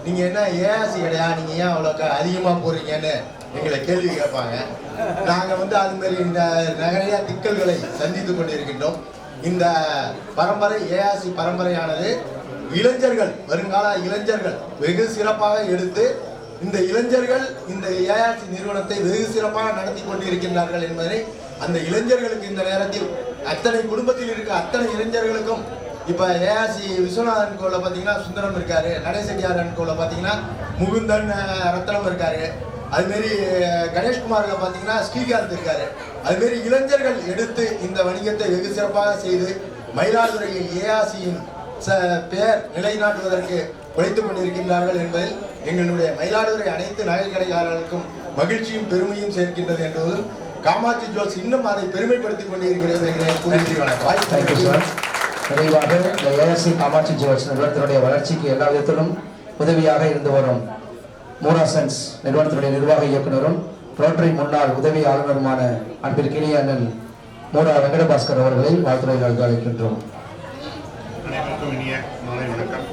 நீங்கள் என்ன ஏஆர்சி கிடையா, நீங்கள் ஏன் அவ்வளோ அதிகமாக போடுறீங்கன்னு எங்களை கேள்வி கேட்பாங்க. நாங்கள் வந்து அதுமாரி இந்த நிறைய சிக்கல்களை சந்தித்து கொண்டிருக்கின்றோம். இந்த பரம்பரை ஏஆர்சி பரம்பரையானது இளைஞர்கள், வருங்கால இளைஞர்கள் வெகு சிறப்பாக எடுத்து இந்த இளைஞர்கள் இந்த ஏஆர்சி நிறுவனத்தை வெகு சிறப்பாக நடத்தி கொண்டிருக்கின்றார்கள் என்பதை அந்த இளைஞர்களுக்கு இந்த நேரத்தில் அத்தனை குடும்பத்தில் இருக்க அத்தனை இளைஞர்களுக்கும் இப்போ ஏஆர்சி விஸ்வநாதன் கோவில் பார்த்தீங்கன்னா சுந்தரம் இருக்காரு, நடேசெட்டியாரன் கோவில் பார்த்தீங்கன்னா முகுந்தன் ரத்னம் இருக்காரு, அதுமாரி கணேஷ்குமாரில் பார்த்தீங்கன்னா ஸ்ரீகாந்த் இருக்காரு. அதுமாரி இளைஞர்கள் எடுத்து இந்த வணிகத்தை வெகு சிறப்பாக செய்து மயிலாடுதுறையில் ஏஆர்சியின் பெயர் நிலைநாட்டுவதற்கு உழைத்துக் கொண்டிருக்கின்றார்கள் என்பதில் எங்களுடைய மயிலாடுதுறை அனைத்து நகை கடைக்காரர்களுக்கும் மகிழ்ச்சியும் பெருமையும் சேர்க்கின்றது என்பதும் காமாட்சி ஜுவல்ஸ் இன்னும் அதை பெருமைப்படுத்திக் கொண்டிருக்கிறது. நிறைவாக இந்த ஏஆர்சி காமாட்சி ஜுவல்ஸ் நிறுவனத்தினுடைய வளர்ச்சிக்கு எல்லா விதத்திலும் உதவியாக இருந்து வரும் மூராசன்ஸ் நிறுவனத்தினுடைய நிர்வாக இயக்குநரும் ரோட்டரி முன்னாள் உதவி ஆளுநருமான அன்பிற்கினிய அண்ணன் மூரா வெங்கடபாஸ்கர் அவர்களை வாழ்த்துறை நல்க அழைக்கின்றோம். அனைவருக்கும் இனிய மாலை வணக்கம்.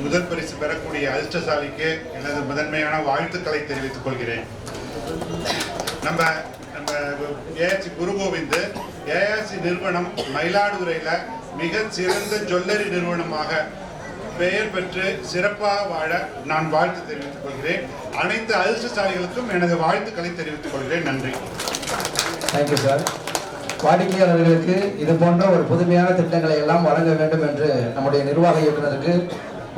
முதல் பரிசு பெறக்கூடிய அதிர்ஷ்டசாலிக்கு எனது முதன்மையான வாழ்த்துக்களை தெரிவித்துக் கொள்கிறேன். நம்ம ஏஆர்சி குருகோவிந்த் ஏஆர்சி நிறுவனம் மயிலாடுதுறையில் மிக சிறந்த ஜுவல்லரி நிறுவனமாக பெயர் பெற்று சிறப்பாக வாழ நான் வாழ்த்து தெரிவித்துக் கொள்கிறேன். அனைத்து அதிர்ஷ்டசாலிகளுக்கும் எனது வாழ்த்துக்களை தெரிவித்துக் கொள்கிறேன். நன்றி. Thank you sir. வாடிக்கையாளர்களுக்கு இது போன்ற ஒரு புதுமையான திட்டங்களை எல்லாம் வழங்க வேண்டும் என்று நம்முடைய நிர்வாக இயக்குநருக்கு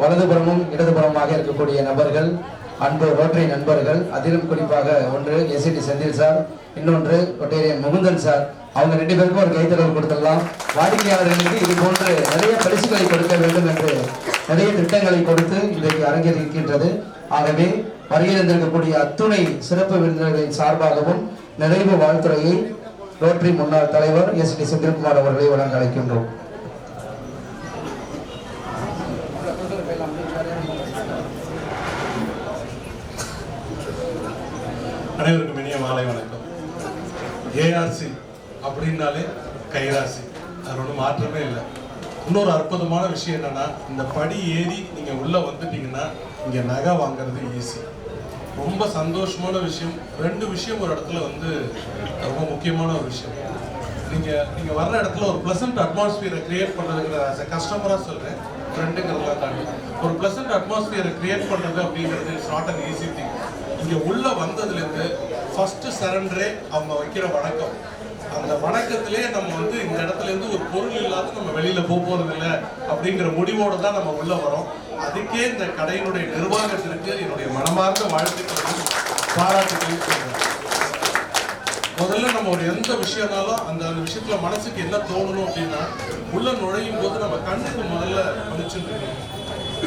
வலதுபுறமும் இடதுபுறமாக இருக்கக்கூடிய நபர்கள் அன்பு ரோட்டரி நண்பர்கள், அதிலும் குறிப்பாக ஒன்று எஸ்டி செந்தில் சார், இன்னொன்று ரொட்டேரியன் முகுந்தன் சார், அவங்க 2 பேருக்கும் ஒரு கைத்தறல் கொடுத்துடலாம். வாடிக்கையாளர்களுக்கு இது போன்று நிறைய பரிசுகளை கொடுக்க வேண்டும் என்று நிறைய திட்டங்களை கொடுத்து இன்றைக்கு அரங்கேறியிருக்கின்றது. ஆகவே வருகிறந்திருக்கக்கூடிய அத்துணை சிறப்பு விருந்தினர்களின் சார்பாகவும் நிறைவு வாழ்த்துறையை ரோட்டரி முன்னாள் தலைவர் எஸ்டி செந்தில்குமார் அவர்களை வழங்க அழைக்கின்றோம். அனைவருக்கும் இனிய மாலை வணக்கம். ஏஆர்சி அப்படின்னாலே கைராசி, அது ஒன்றும் மாற்றமே இல்லை. இன்னொரு அற்புதமான விஷயம் என்னன்னா, இந்த படி ஏறி நீங்க உள்ள வந்துட்டீங்கன்னா இங்க நகை வாங்குறது ஈஸி. ரொம்ப சந்தோஷமான விஷயம். 2 விஷயம் ஒரு இடத்துல வந்து ரொம்ப முக்கியமான ஒரு விஷயம். நீங்க வர்ற இடத்துல ஒரு பிளசன்ட் அட்மாஸ்பியரை கிரியேட் பண்றதுங்கிற ஆஸ் எ கஸ்டமரா சொல்றேன், ஃப்ரெண்டுங்கிறதெல்லாம் தாண்டி ஒரு பிளசன்ட் அட்மாஸ்பியரை கிரியேட் பண்றது அப்படிங்கிறது it's not an easy thing. இங்க உள்ள வந்ததுலேருந்து ஃபர்ஸ்ட் சரண்டரே அவங்க வைக்கிற வணக்கம். அந்த வணக்கத்திலே நம்ம வந்து இந்த இடத்துல இருந்து ஒரு பொருள் இல்லாத நம்ம வெளியில போறது இல்லை அப்படிங்கிற முடிவோட தான் நம்ம உள்ள வரோம். அதுக்கே இந்த கடையினுடைய நிர்வாகத்திற்கு என்னுடைய மனமார்ந்த வாழ்த்துக்களையும் பாராட்டுகளையும் சொல்றேன். முதல்ல நம்ம ஒரு எந்த விஷயம்னாலும் அந்த விஷயத்துல மனசுக்கு என்ன தோணணும் அப்படின்னா, உள்ள நுழையும் போது நம்ம கண்ணுக்கு முதல்ல மதிச்சுருக்கணும்.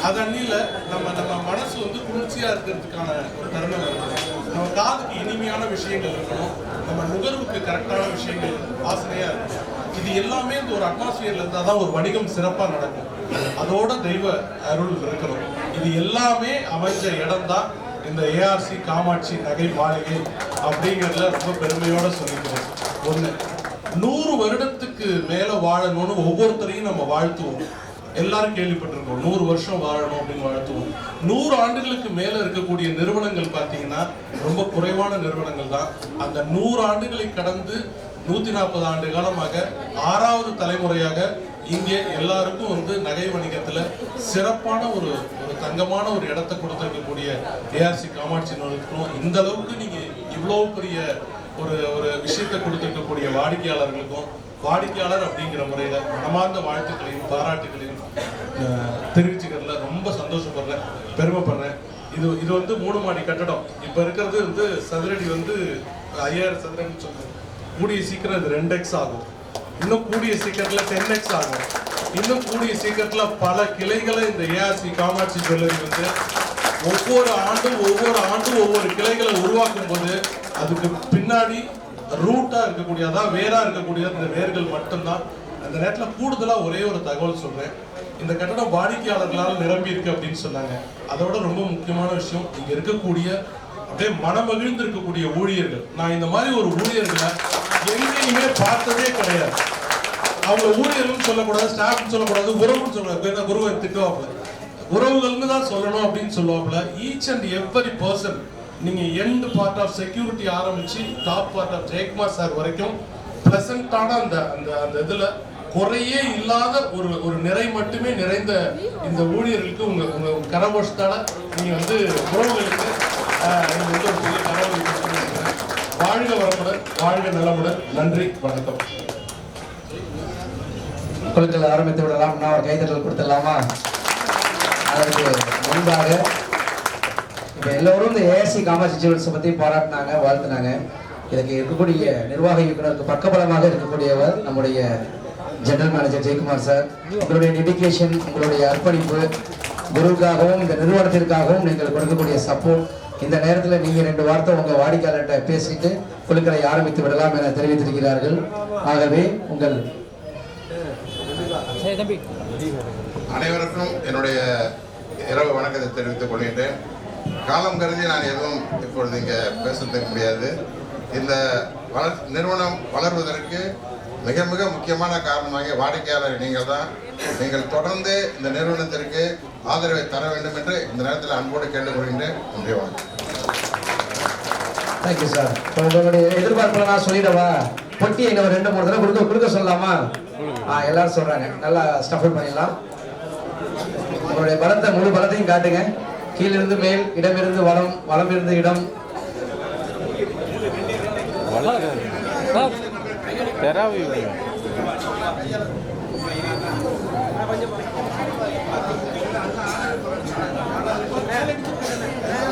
அதன்னில நம்ம மனசு வந்து குளிர்ச்சியா இருக்கிறதுக்கான ஒரு தருணம் இருக்கணும். நம்ம காதுக்கு இனிமையான விஷயங்கள் இருக்கணும். நம்ம நுகர்வுக்கு கரெக்டான விஷயங்கள் வாசனையா இருக்கணும். இது எல்லாமே இந்த ஒரு அட்மாஸ்பியர்ல இருந்தா தான் ஒரு வணிகம் சிறப்பா நடக்கும். அதோட தெய்வ அருள் இருக்கணும். இது எல்லாமே அமைஞ்ச இடம் தான் இந்த ஏஆர்சி காமாட்சி நகை மாளிகை அப்படிங்கிறதுல ரொம்ப பெருமையோட சொல்லிக்கிறோம். 100 வருடத்துக்கு மேல வாழணும்னு ஒவ்வொருத்தரையும் நம்ம வாழ்த்துவோம். எல்லாரும் கேள்விப்பட்டிருக்கோம் 100 வருஷம் வாழணும் அப்படின்னு வாழ்த்துவோம். 100 ஆண்டுகளுக்கு மேல இருக்கக்கூடிய நிறுவனங்கள் பார்த்தீங்கன்னா ரொம்ப குறைவான நிறுவனங்கள் தான். அந்த 100 ஆண்டுகளை கடந்து 140 ஆண்டு காலமாக 6வது தலைமுறையாக இங்கே எல்லாருக்கும் வந்து நகை வணிகத்துல சிறப்பான ஒரு தங்கமான ஒரு இடத்தை கொடுத்திருக்கக்கூடிய ஏஆர்சி காமாட்சி நிறுவனத்துக்கும், இந்த அளவுக்கு நீங்க இவ்வளவு பெரிய ஒரு விஷயத்தை கொடுத்திருக்கக்கூடிய வாடிக்கையாளர்களுக்கும், வாடிக்கையாளர் அப்படிங்கிற முறையில மனமார்ந்த வாழ்த்துக்களையும் பாராட்டுகளையும் தெரிவிச்சுக்கிறதுல ரொம்ப சந்தோஷப்படுறேன், பெருமைப்படுறேன். இது வந்து 3 மாடி கட்டடம். இப்ப இருக்கிறது வந்து சதுரடி வந்து 5000 சதுரடி சொல்றேன். கூடிய சீக்கிரம் இது 2x ஆகும். இன்னும் கூடிய சீக்கிரத்துல 10x ஆகும். இன்னும் கூடிய சீக்கிரத்துல பல கிளைகளை இந்த ஏஆர்சி காமாட்சி ஜுவல்லரி வந்து ஒவ்வொரு ஆண்டும் ஒவ்வொரு கிளைகளை உருவாக்கும் போது அதுக்கு பின்னாடி ரூட்டா இருக்கக்கூடிய, அதாவது வேரா இருக்கக்கூடிய இந்த வேர்கள் மட்டும்தான். அந்த நேரத்தில் கூடுதலா ஒரே ஒரு தகவல் சொல்றேன். இந்த கட்டடம் வாடிக்கையாளர்களால் நிரம்பி இருக்கு அப்படின்னு சொன்னாங்க. அதோட ரொம்ப முக்கியமான விஷயம், இங்க இருக்கக்கூடிய அப்படியே மனமகிழ்ந்து இருக்கக்கூடிய ஊழியர்கள். நான் இந்த மாதிரி ஒரு ஊழியர்களை எங்கேயுமே பார்த்ததே கிடையாது. அவங்க ஊழியர்கள் சொல்லக்கூடாது, ஸ்டாஃப் சொல்லக்கூடாது, உறவுன்னு சொல்லக்கூடாது. குருவை திட்டுவாப்புல, உறவுகள்னு தான் சொல்லணும் அப்படின்னு சொல்லுவாப்புல. ஈச் அண்ட் எவ்வரி பர்சன், நீங்க எண்ட் பார்ட் ஆஃப் செக்யூரிட்டி ஆரம்பிச்சு top part of Jayakumar sir வரைக்கும் பிளசண்டான அந்த இதுல குறையே இல்லாத ஒரு நிறை மட்டுமே நிறைந்த இந்த ஊழியர்களுக்கு உங்க கரகோஷத்தால நீங்க வந்து உறவுகளுக்கு நீங்க வந்து ஒரு பெரிய கரவொலி கொடுத்துருக்கீங்க. வாழ்க வளமுடன், வாழ்க நலமுடன். நன்றி, வணக்கம். குழுக்கள் ஆரம்பித்து விடலாம். நான் ஒரு கைதட்டல் கொடுத்துடலாமா? அதற்கு முன்பாக இப்போ எல்லோரும் இந்த ஏஆர்சி காமாட்சி ஜுவல்ஸை பற்றி பாராட்டினாங்க, வாழ்த்துனாங்க. இதுக்கு இருக்கக்கூடிய நிர்வாக இயக்குநருக்கு பக்கபலமாக இருக்கக்கூடியவர் நம்முடைய ஜெனரல் மேனேஜர் ஜெயக்குமார் சார். உங்களுடைய டெடிகேஷன், உங்களுடைய அர்ப்பணிப்பு, குருவுக்காகவும் இந்த நிறுவனத்திற்காகவும் நீங்கள் கொடுக்கக்கூடிய சப்போர்ட். இந்த நேரத்தில் நீங்கள் 2 வார்த்தை உங்கள் வாடிக்கையாளர்கிட்ட பேசிட்டு குழுக்களை ஆரம்பித்து விடலாம் என தெரிவித்திருக்கிறார்கள். ஆகவே உங்கள் அனைவருக்கும் என்னுடைய இரவு வணக்கத்தை தெரிவித்துக் கொள்கின்றேன். காலம் கருதி நான் எதுவும் இப்பொழுது இங்கே பேசுறதுக்கு முடியாது. இந்த நிறுவனம் வளர்வதற்கு மிக மிக முக்கியமான காரணமாக வாடிக்கையாளர் நீங்கள் தான். நீங்கள் தொடர்ந்து இந்த நிறுவனத்திற்கு ஆதரவை தர வேண்டும் என்று இந்த நேரத்தில் அன்போடு கேட்டுக்கொள்கின்றேன். நன்றி, வணக்கம். Thank you sir. உங்களுடைய எதிர்பார்ப்புல நான் சொல்லிடவா? பொட்டியை இன்னும் 2-3 தடவை கொடுக்க சொல்லலாமா? எல்லாரும் சொல்றாங்க. நல்லா ஸ்டஃபில் பண்ணிடலாம். உங்களுடைய பலத்தை, முழு பலத்தையும் காட்டுங்க. கீழிருந்து மேல், இடமிருந்து வலம், வலமிருந்து இடம்.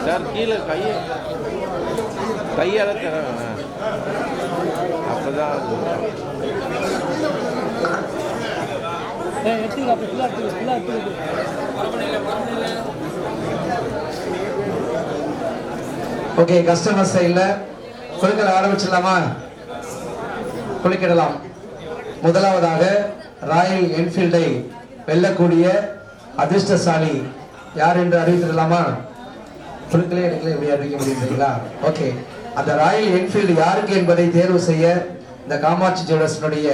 சார் கீழே கையால அப்பதான் ஓகே, கஸ்டமர் சைடில் குலுக்கல் ஆரம்பிச்சிடலாமா? குலுக்கிடலாம். முதலாவதாக ராயல் என்ஃபீல்டை வெல்லக்கூடிய அதிர்ஷ்டசாலி யார் என்று அறிவித்திடலாமா? குலுக்கலே எடுக்கல, எப்படி அறிவிக்க முடியுங்களா? ஓகே, அந்த ராயல் என்ஃபீல்டு யாருக்கு என்பதை தேர்வு செய்ய இந்த காமாட்சி ஜுவல்லர்ஸினுடைய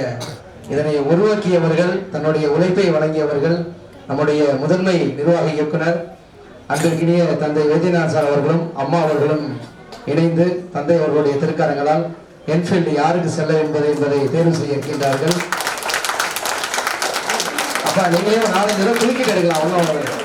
இதனை உருவாக்கியவர்கள், தன்னுடைய உழைப்பை வழங்கியவர்கள், நம்முடைய முதன்மை நிர்வாக இயக்குனர் அன்பிற்கினிய தந்தை வைத்தியநாத் சார் அவர்களும் அம்மா அவர்களும் இணைந்து தந்தை அவர்களுடைய திருக்கரங்களால் என்ஃபீல்டு யாருக்கு செல்ல என்பதை தேர்வு செய்ய இருக்கின்றார்கள். அப்ப நீங்களே 4 தடவை குலுக்கிட்டு எடுக்கலாம். ஒன்றும்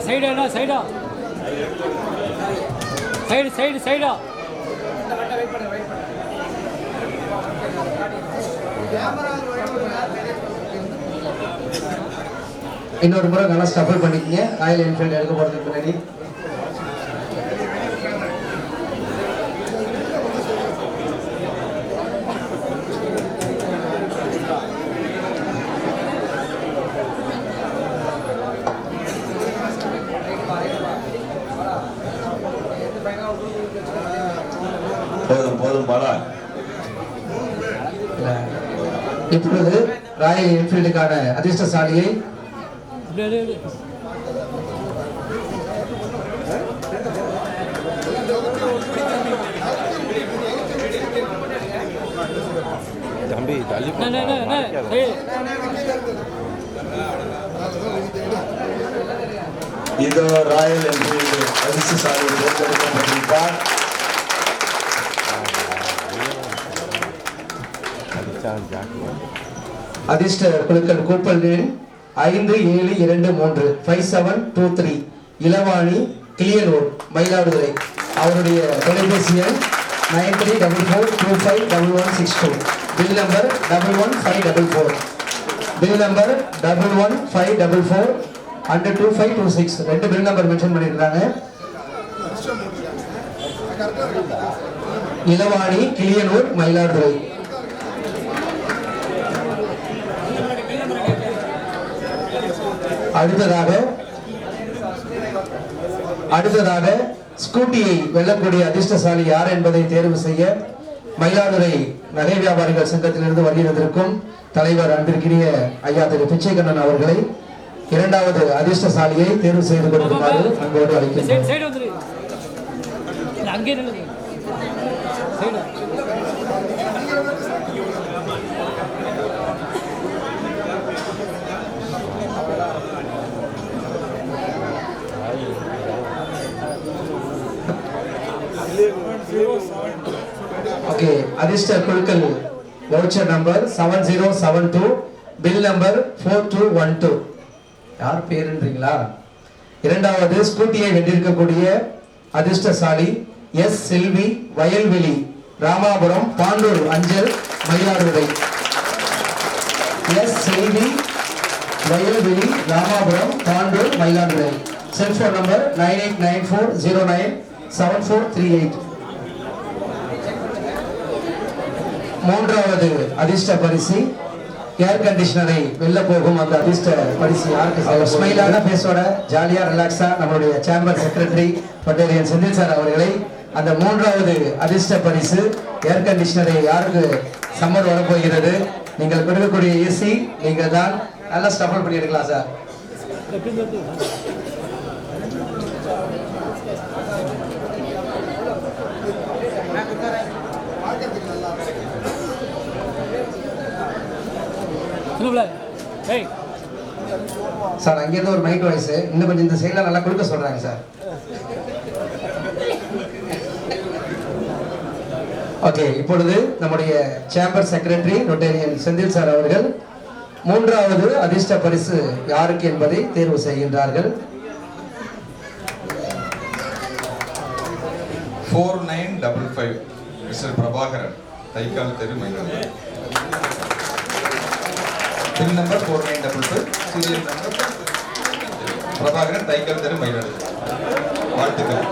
சைடா சைடா இன்னொரு முறை நல்லா ஸ்டஃபிள் பண்ணிக்கங்க. ராயல் என்ஃபீல்டு எடுக்க போறதுக்கு முன்னாடி போதும் பாலா. இப்பொழுது ராயல் என்ஃபீல்டுக்கான அதிர்ஷ்டசாலியை தம்பி தள்ளி இதோ ராயல் என்ஃபீல்டு அதிர்ஷ்டசாலியை தேர்ந்தெடுக்கப்பட்டிருப்பார். அதிர்ஷ்ட குழுக்கள் கூப்பல் எண் 5723 5723 இளவாணி கிளியனூர் மயிலாடுதுறை. அவருடைய தொலைபேசி எண் 9344251162. Bill number 11544. Bill number 11544 under 2526. 2 bill number mention பண்ணியிருக்காங்க. இளவாணி கிளியனூர் மயிலாடுதுறை. அடுத்ததாக ஸ்கூட்டியை வெல்லக்கூடிய அதிர்ஷ்டசாலி யார் என்பதை தேர்வு செய்ய மயிலாடுதுறை நகை வியாபாரிகள் சங்கத்திலிருந்து வருகிறதற்கும் தலைவர் அன்பிற்கினிய ஐயா திரு பிச்சைக்கண்ணன் அவர்களை இரண்டாவது அதிர்ஷ்டசாலியை தேர்வு செய்து கொடுக்குமாறு அன்போடு அழைக்கின்றோம். ஓகே, அதிர்ஷ்ட குழுக்கள் வவுச்சர் நம்பர் 7072 பில் நம்பர் 4212. யார் பேருன்றீங்களா? இரண்டாவது ஸ்கூட்டியை வென்றிருக்கக்கூடிய அதிர்ஷ்டசாலி எஸ் செல்வி வயல்வெளி ராமாபுரம் பாண்டூர் அஞ்சல் மயிலாடுதுறை. எஸ் செல்வி வயல்வெளி ராமாபுரம் பாண்டூர் மயிலாடுதுறை. Cellphone number 9894097438. மூன்றாவது அதிர்ஷ்ட பரிசு ஏர் கண்டிஷனரை வெல்ல போகும் அந்த அதிர்ஷ்ட பரிசு யாருக்கு? ஸ்மைலான பேசோட ஜாலியா ரிலாக்ஸா நம்மளுடைய சேம்பர் செக்ரட்டரி பட்டேரியன் செந்தில் சார் அவர்களை அந்த மூன்றாவது அதிர்ஷ்ட பரிசு ஏர் கண்டிஷனரை யாருக்கு சம்மர் வரப்போகிறது? நீங்கள் கொடுக்கக்கூடிய ஏசி நீங்கள் தான். நல்லா ஸ்டஃபிள் பண்ணி எடுக்கலாம் சார். சார் அங்கிருந்து ஒரு மைக் வாய்ஸ் இன்னும் கொஞ்சம் இந்த சைட்ல நல்லா கொடுக்க சொல்றாங்க சார். ஓகே, இப்பொழுது நம்முடைய chamber secretary Rotarian Senthil sir அவர்கள் மூன்றாவது அதிர்ஷ்ட பரிசு யாருக்கு என்பதை தேர்வு செய்கின்றார்கள். 4955 மிஸ்டர் பிரபாகரன், தைக்கால் தெரு, Mayiladuthurai. Pin number 4922, serial number Prabhakaran, Thaikkal தெரு, மயிலாடுதுறை. வாழ்த்துக்கள்.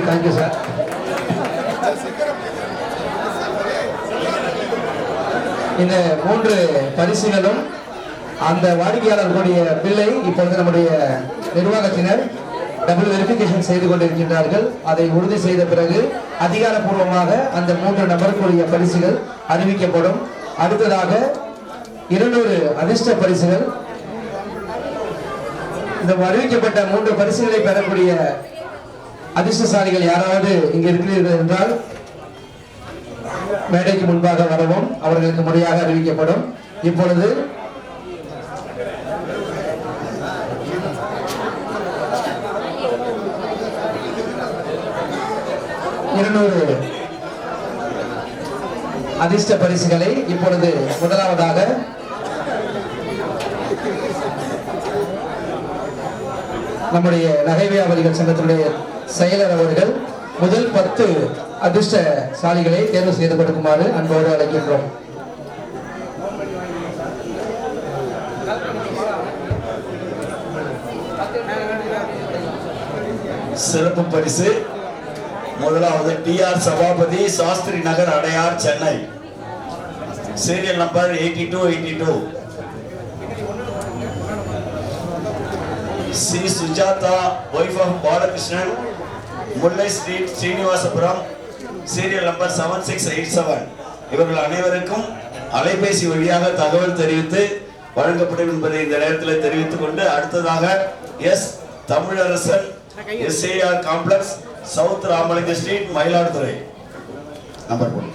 Thank you sir. இந்த 3 பரிசுகளும் அந்த வாடிக்கையாளர்களுடைய பில்லை இப்பொழுது நம்முடைய நிர்வாகத்தினர் டபுள் வெரிஃபிகேஷன் செய்து கொண்டிருக்கின்றார்கள். அதை உறுதி செய்த பிறகு அதிகாரப்பூர்வமாக அந்த 3 நபருக்குரிய பரிசுகள் அறிவிக்கப்படும். அடுத்ததாக 200 அதிர்ஷ்ட பரிசுகள். இந்த அறிவிக்கப்பட்ட 3 பரிசுகளை பெறக்கூடிய அதிர்ஷ்டசாலிகள் யாராவது இங்க இருக்கிறீர்கள் என்றால் மேடைக்கு முன்பாக வரவும், அவர்களுக்கு முறையாக அறிவிக்கப்படும். இப்பொழுது அதிர்ஷ்ட பரிசுகளை இப்பொழுது முதலாவதாக நம்முடைய நகை வியாபாரிகள் சங்கத்தினுடைய செயலர் அவர்கள் முதல் 10 அதிர்ஷ்டசாலிகளை தேர்வு செய்து கொடுக்குமாறு அன்போடு அழைக்கின்றோம். சிறப்பு பரிசு முதலாவது TR Sabapathy, Shastri Nagar, Adyar, Chennai. Serial number 8282. C Sujatha, wife of Balakrishnan, Mullai street, Srinivasapuram. Serial number 7687. இவர்கள் அனைவருக்கும் அலைபேசி வழியாக தகவல் தெரிவித்து வழங்கப்படும் என்பதை இந்த நேரத்தில் தெரிவித்துக் கொண்டு அடுத்ததாக S Tamilarasan, SAR complex, south Ramalinga street, Mayiladuthurai. Number 1.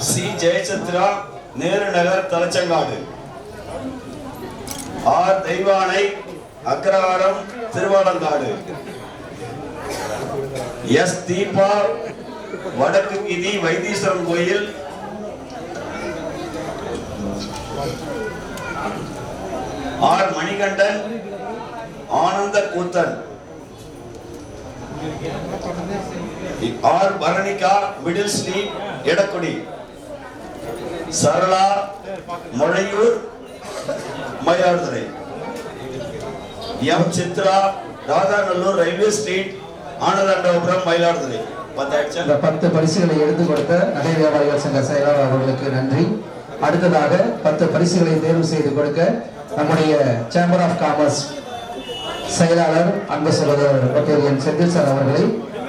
C Jayachandra, Nehru Nagar, Thalachangadu. R Deivanai, Agraharam, Thiruvalangadu. S Deepa, வடக்கு வீதி, Vaitheeswaran Koil. R Manikandan, Anandha Koothan. R Paranika, middle street, Edakkudi. Sarala, Mozhaiyur, Mayiladuthurai. M Chitra, Radhanallur, railway street, Anandathandavapuram, Mayiladuthurai. 10 பரிசுகளை எடுத்து கொடுத்த நகை வியாபாரிகள் சங்க செயலாளர் அவர்களுக்கு நன்றி. அடுத்ததாக 10 பரிசுகளை தேர்வு செய்து கொடுக்க நம்முடைய சேம்பர் ஆஃப் காமர்ஸ் செயலாளர் அன்பு சகோதரர் டாக்டர் என் செந்தில் சார் அவர்களை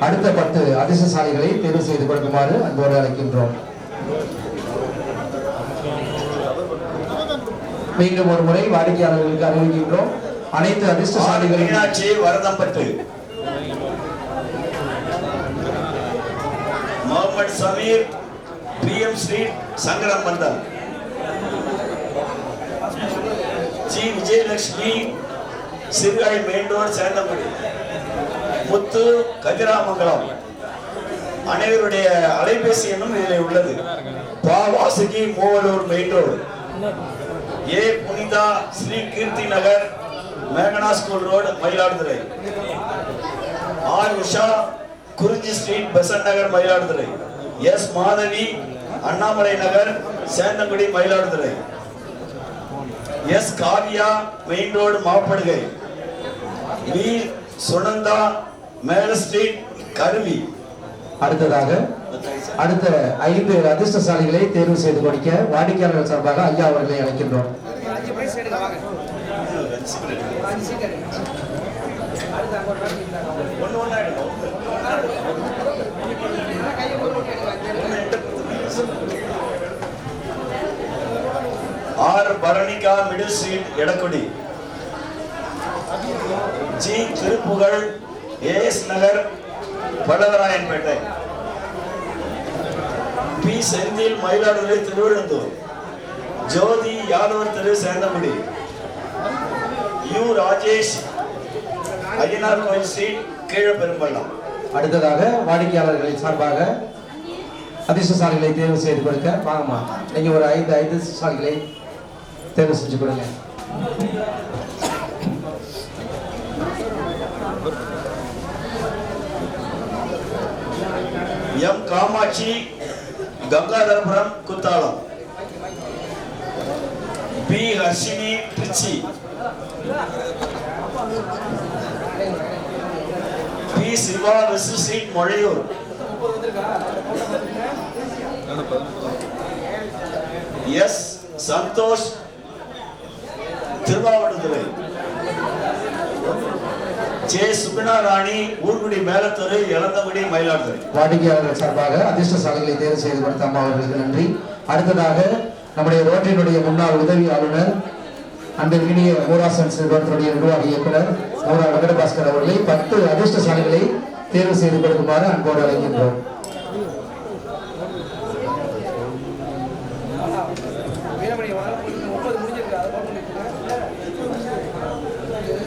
அடுத்த 10 அதிர்ஷ்டசாலிகளை தேர்வு செய்து கொடுக்குமாறு அன்போடு அழைக்கின்றோம். மீண்டும் ஒரு முறை வாடிக்கையாளர்களுக்கு அறிவிக்கின்றோம். அனைத்து அதிர்ஷ்டசாலிகளையும் Varadhampattu, Mohammed Sameer, PM street, Sankaram Mandal. G Vijayalakshmi, Sirukai main road, Senthangudi. Muthu, Kathiramangalam. அனைவருடைய அலைபேசி எண்ணும் இதில் உள்ளது. பா Vasuki, Moovalur main road. A Punitha, Sri Keerthi Nagar, மேகனா school road, Mayiladuthurai. R Usha, Kurinji street, Besant Nagar, Mayiladuthurai. S Madhavi, Annamalai Nagar, Senthangudi, Mayiladuthurai. S Kavya, main road, Mappadugai. V Sunandha, மேல ஸ்ட்ரீட், கருவி. அடுத்ததாக அடுத்த 5 அதிர்ஷ்டசாலிகளை தேர்வு செய்து கொடுக்க வாடிக்கையாளர்கள் சார்பாக ஐயா அவர்களை அழைக்கின்றோம். R Paranika, middle street, Edakkudi. G Thiruppugazh, AS Nagar, Pallavarayanpettai. P Senthil, Mayiladuthurai, Thiruvallandur. Jothi, Yadavar தெரு, சேந்தங்குடி. யு ராஜேஷ், ஐயனார் கோயில் ஸ்ட்ரீட், கீழப்பெரும்பள்ளம். அடுத்ததாக வாடிக்கையாளர்களின் சார்பாக அதிர்ஷ்டசாலிகளை தேர்வு செய்து கொடுக்க வாங்கம்மா, நீங்க ஒரு 5 அதிர்ஷ்டசாலிகளை தேர்வு செஞ்சு கொடுங்க. Kamatchi Gangadharapuram Kuthalam. P Harshini Trichy. P Siva west street Mozhaiyur. S Santhosh Thiruvavaduthurai. J Suguna Rani Oorkudi Melathur Ilandhakudi Mayiladuthurai. வாடிக்கையாளர்கள் சார்பாக அதிர்ஷ்டசாலிகளை தேர்வு செய்து கொடுத்த அம்மா அவர்களுக்கு நன்றி. அடுத்ததாக நம்முடைய ரோட்டரியினுடைய முன்னாள் உதவி ஆளுநர் அன்பிற்கினிய மூராசன்ஸ் நிறுவனத்தினுடைய நிர்வாக இயக்குனர் மூரா வெங்கடபாஸ்கர் அவர்களை 10 அதிர்ஷ்டசாலிகளை தேர்வு செய்து கொடுக்குமாறு அன்போடு அழைக்கின்றோம்.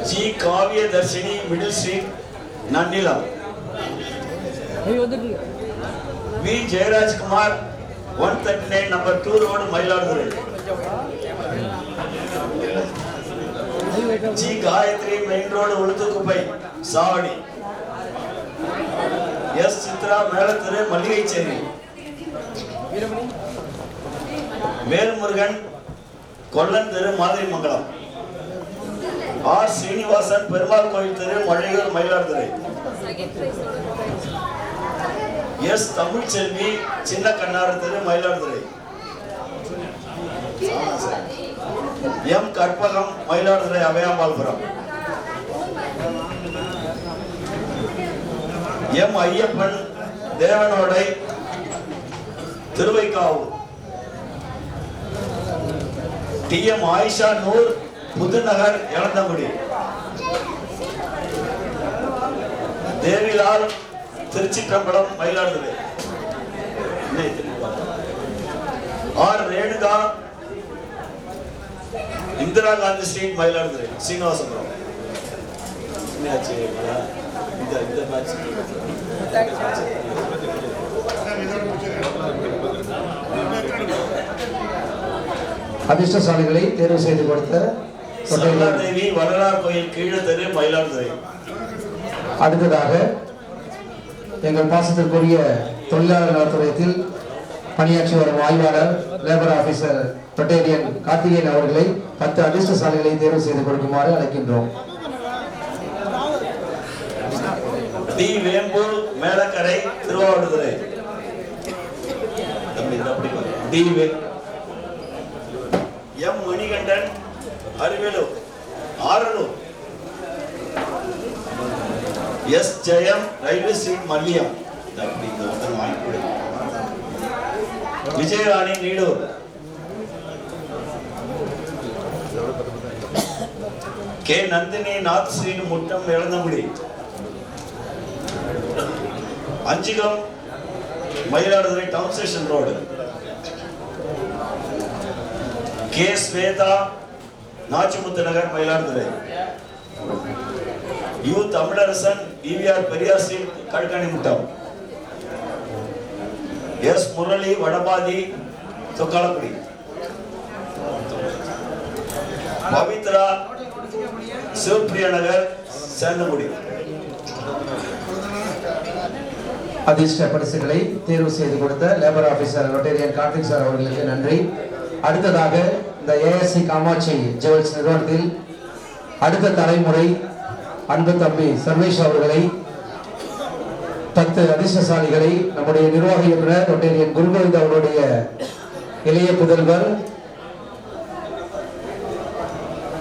G Kaviya Dharshini middle street Nannilam. V Jayaraj Kumar 139 number 2 road Mayiladuthurai. G Gayathri main road Uluthukuppai Chavadi. S Chitra Melathur Mallikaicheri. Velmurugan கொல்லன் தெரு மாதிரிமங்கலம். ஆர் ஸ்ரீனிவாசன் பெருமாள் கோயில் தெரு மழையூர் மயிலாடுதுறை. எஸ் தமிழ்ச்செல்வி சின்ன கண்ணாறு தெரு Mayiladuthurai. M Karpagam Mayiladuthurai Avaiyampalpuram. M Ayyappan Devanodai Thiruvaikkavur. T M Ayesha Noor Pudhunagar Ilanthangudi. Devilal Thiruchitrambalam Mayiladuthurai. R Renuka Indira Gandhi street Mayiladuthurai Srinivasapuram. அதிர்ஷ்டசாலிகளை தேர்வு செய்து கொடுத்த தேவி வளரார் கோயில் கீழே தெரு மயிலாடுதுறை. அடுத்ததாக எங்கள் பாசத்திற்குரிய தொழிலாளர் நலத்துறையத்தில் பணியாற்றி வரும் ஆய்வாளர் லேபர் ஆபீசர் பட்டேலியன் கார்த்திகேயன் அவர்களை 10 அதிர்ஷ்டசாலிகளை தேர்வு செய்து கொடுக்குமாறு அழைக்கின்றோம். T Vembur Melakarai Thiruvavaduthurai. M Manikandan Arivelur Aralur. S Jayam railway street Malliyam. Vijayarani Needur. K Nandhini north street Muttam Ilanthangudi. Anjigam Mayiladuthurai town station road. K Swetha Nachimuthu Nagar Mayiladuthurai. U Tamilarasan EVR Periyar street Kalkani Muttam. S Murali Vadapathi Thokkalakudi. Pavithra Sivapriya Nagar Senthangudi. அதிர்ஷ்ட பரிசுகளை தேர்வு செய்து கொடுத்த labour officer Rotarian Karthik sir அவர்களுக்கு நன்றி. அடுத்ததாக இந்த ஏஎஸ்சி காமாட்சி ஜுவல்ஸ் நிறுவனத்தில் அடுத்த தலைமுறை அன்பு தம்பி சர்வேஷ் அவர்களை 10 அதிர்ஷ்டசாலிகளை நம்முடைய நிர்வாக இயக்குனர் ரொட்டேரியன் குருகோவிந்த் அவருடைய இளைய புதல்வர்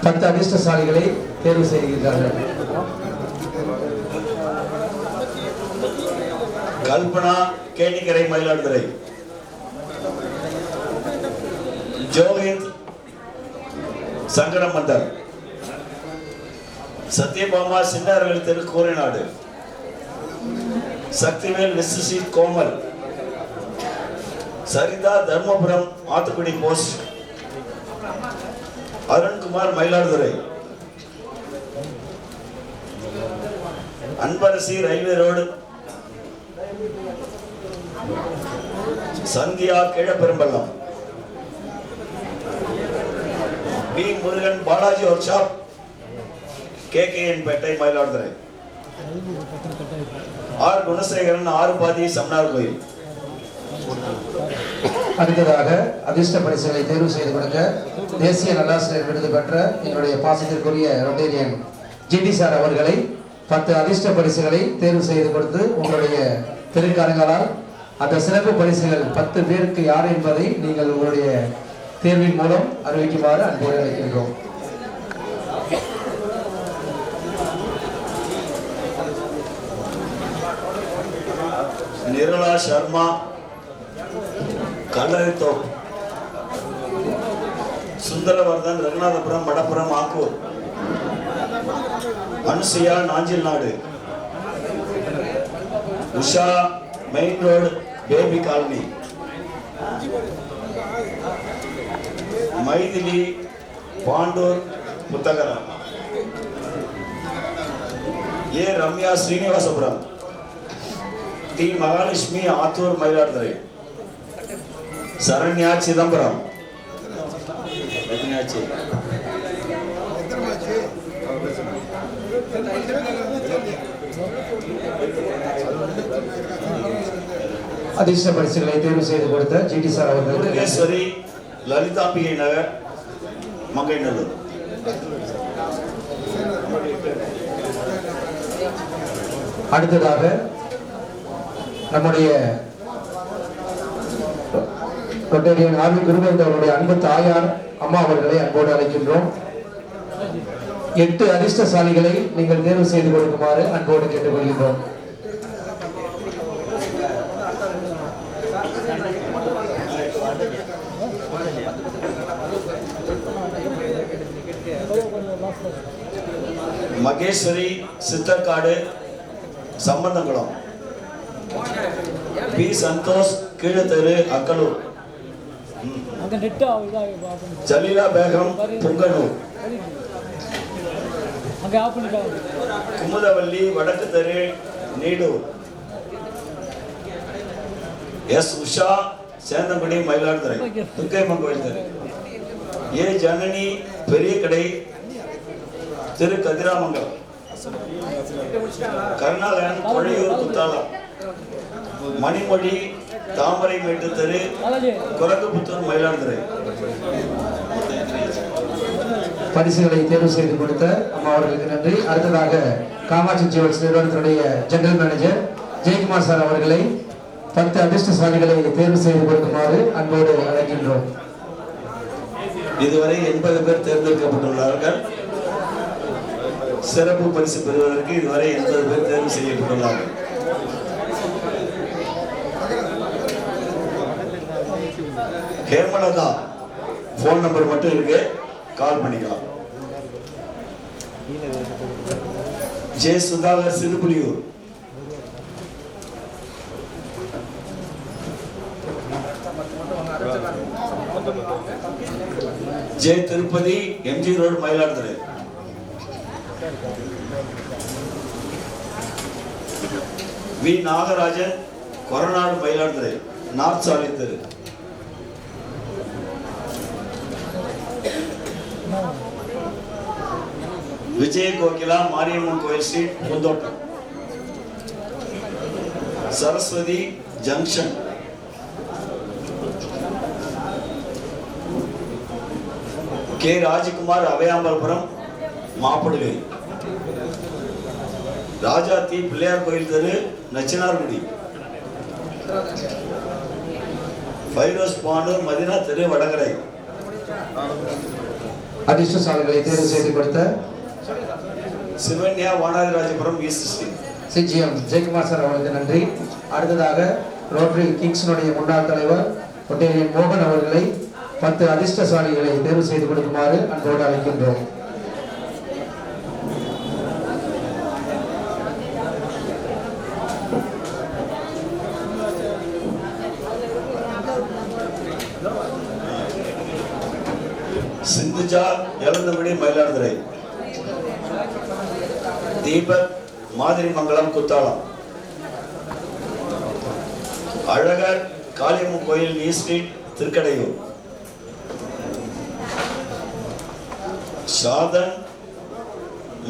10 அதிர்ஷ்டசாலிகளை தேர்வு செய்கிறார்கள். கல்பனா கேணிக்கரை மயிலாடுதுறை. ஜோகித் சங்கடமந்தர். சத்யபாமா சின்னார்கள் தெரு Koranadu. Sakthivel west street Komal. Saritha Dharmapuram Athukudi post. Arunkumar Mayiladuthurai. Anbarasi railway road. Sandhya Keezhaperumpallam. P Murugan Balaji workshop KKN Pettai Mayiladuthurai. R Gunasekaran Arupathi சம்னார் கோயில். அடுத்ததாக அதிர்ஷ்ட பரிசுகளை தேர்வு செய்து கொடுக்க தேசிய நல்லாசிரியர் விருது பெற்ற எங்களுடைய பாசத்திற்குரிய ரொட்டேரியன் ஜிடி சார் அவர்களை 10 அதிர்ஷ்ட பரிசுகளை தேர்வு செய்து கொடுத்து உங்களுடைய திருக்கரங்களால் அந்த சிறப்பு பரிசுகள் 10 பேருக்கு யார் என்பதை நீங்கள் உங்களுடைய தேர்வின் மூலம் அறிவிக்குமாறு அன்போடு அழைக்கின்றோம். நிரலா Sharma கல்லறித்தோப், சுந்தரவர்தன் Raghunathapuram Madapuram Akkur, Anusuya Nanjil Nadu, Usha main road baby colony, Mythili Pandur Puthagaram, A Ramya Srinivasapuram, T Mahalakshmi Athur Mayiladuthurai, Saranya Chidambaram, அதிர்ஷ்ட பரிசுகளை தேர்வு செய்து கொடுத்த ஜிடி சார் அவர்கள் முருகேஸ்வரி லலிதாம்பிகை நகர் மங்கைநல்லூர். அடுத்ததாக நம்முடைய கொட்டேரியன் ஆர்வி குருவேந்தவருடைய அன்பு தாயார் அம்மா அவர்களை அன்போடு அழைக்கின்றோம். 8 அதிர்ஷ்டசாலிகளை நீங்கள் தேர்வு செய்து கொடுக்குமாறு அன்போடு கேட்டுக்கொள்கின்றோம். மகேஸ்வரி சித்தர்காடு சம்பந்தங்குளம், பி சந்தோஷ் கீழத்தெரு அக்கலூர், ஜலீலா பேகம் புங்கனூர், குமுதவல்லி வடக்கு தெரு நீடூர், எஸ் உஷா சேந்தங்குடி மயிலாடுதுறை துர்க்கையம்மன் கோயில் தெரு, ஏ ஜனனி பெரிய கடை திரு கதிராமங்கலம், கருணாகரன் கொழையூர் குத்தாலம், மணிமொழி தாமரை மேட்டு தெரு கொரக்குப்புத்தூர் மயிலாடுதுறை. பரிசுகளை தேர்வு செய்து கொடுத்த அம்மா அவர்களுக்கு நன்றி. அடுத்ததாக காமாட்சி ஜுவல்ஸ் நிறுவனத்தினுடைய ஜெனரல் மேனேஜர் ஜெயக்குமார் சார் அவர்களை 10 அதிர்ஷ்டசாலிகளை தேர்வு செய்து கொடுக்குமாறு அன்போடு அழைக்கின்றோம். இதுவரை 80 பேர் தேர்ந்தெடுக்கப்பட்டுள்ளார்கள். சிறப்பு பரிசு பெறுவதற்கு இதுவரை 80 பேர் தேர்வு செய்யப்பட்டுள்ளார்கள். ஹேமலதா போன் நம்பர் மட்டும் இருக்கு, கால் பண்ணிக்கலாம். J Sudhakar Sirupuliyur, J Tirupati MG road Mayiladuthurai, V Nagarajan Koranadu Mayiladuthurai north சாலை தெரு, விஜய கோகிலா மாரியம்மன் கோயில் street Poonthottam, Saraswathi junction, K Rajakumar Avaiyamparapuram Mappadugai, Rajathi Pillaiyar கோயில் தெரு நச்சினார்குடி, பைரோஸ் பானு மதினா தெரு வடகரை. அதிர்ஷ்டசாலிகளை தேர்வு செய்து கொடுத்த Shivanya Vanathirajapuram east street CGM Jayakumar sir அவர்களுக்கு நன்றி. அடுத்ததாக ரோட்டரி கிங்ஸினுடைய முன்னாள் தலைவர் கொட்டேரியன் மோகன் அவர்களை 10 அதிர்ஷ்டசாலிகளை தேர்வு செய்து கொடுக்குமாறு அன்போடு அழைக்கின்றோம். Sindhuja எலந்தமணி Mayiladuthurai, Deepak Mathirimangalam Kuthalam, Azhagar Kaliamman Koil E street Thirukkadaiyur, Shadhan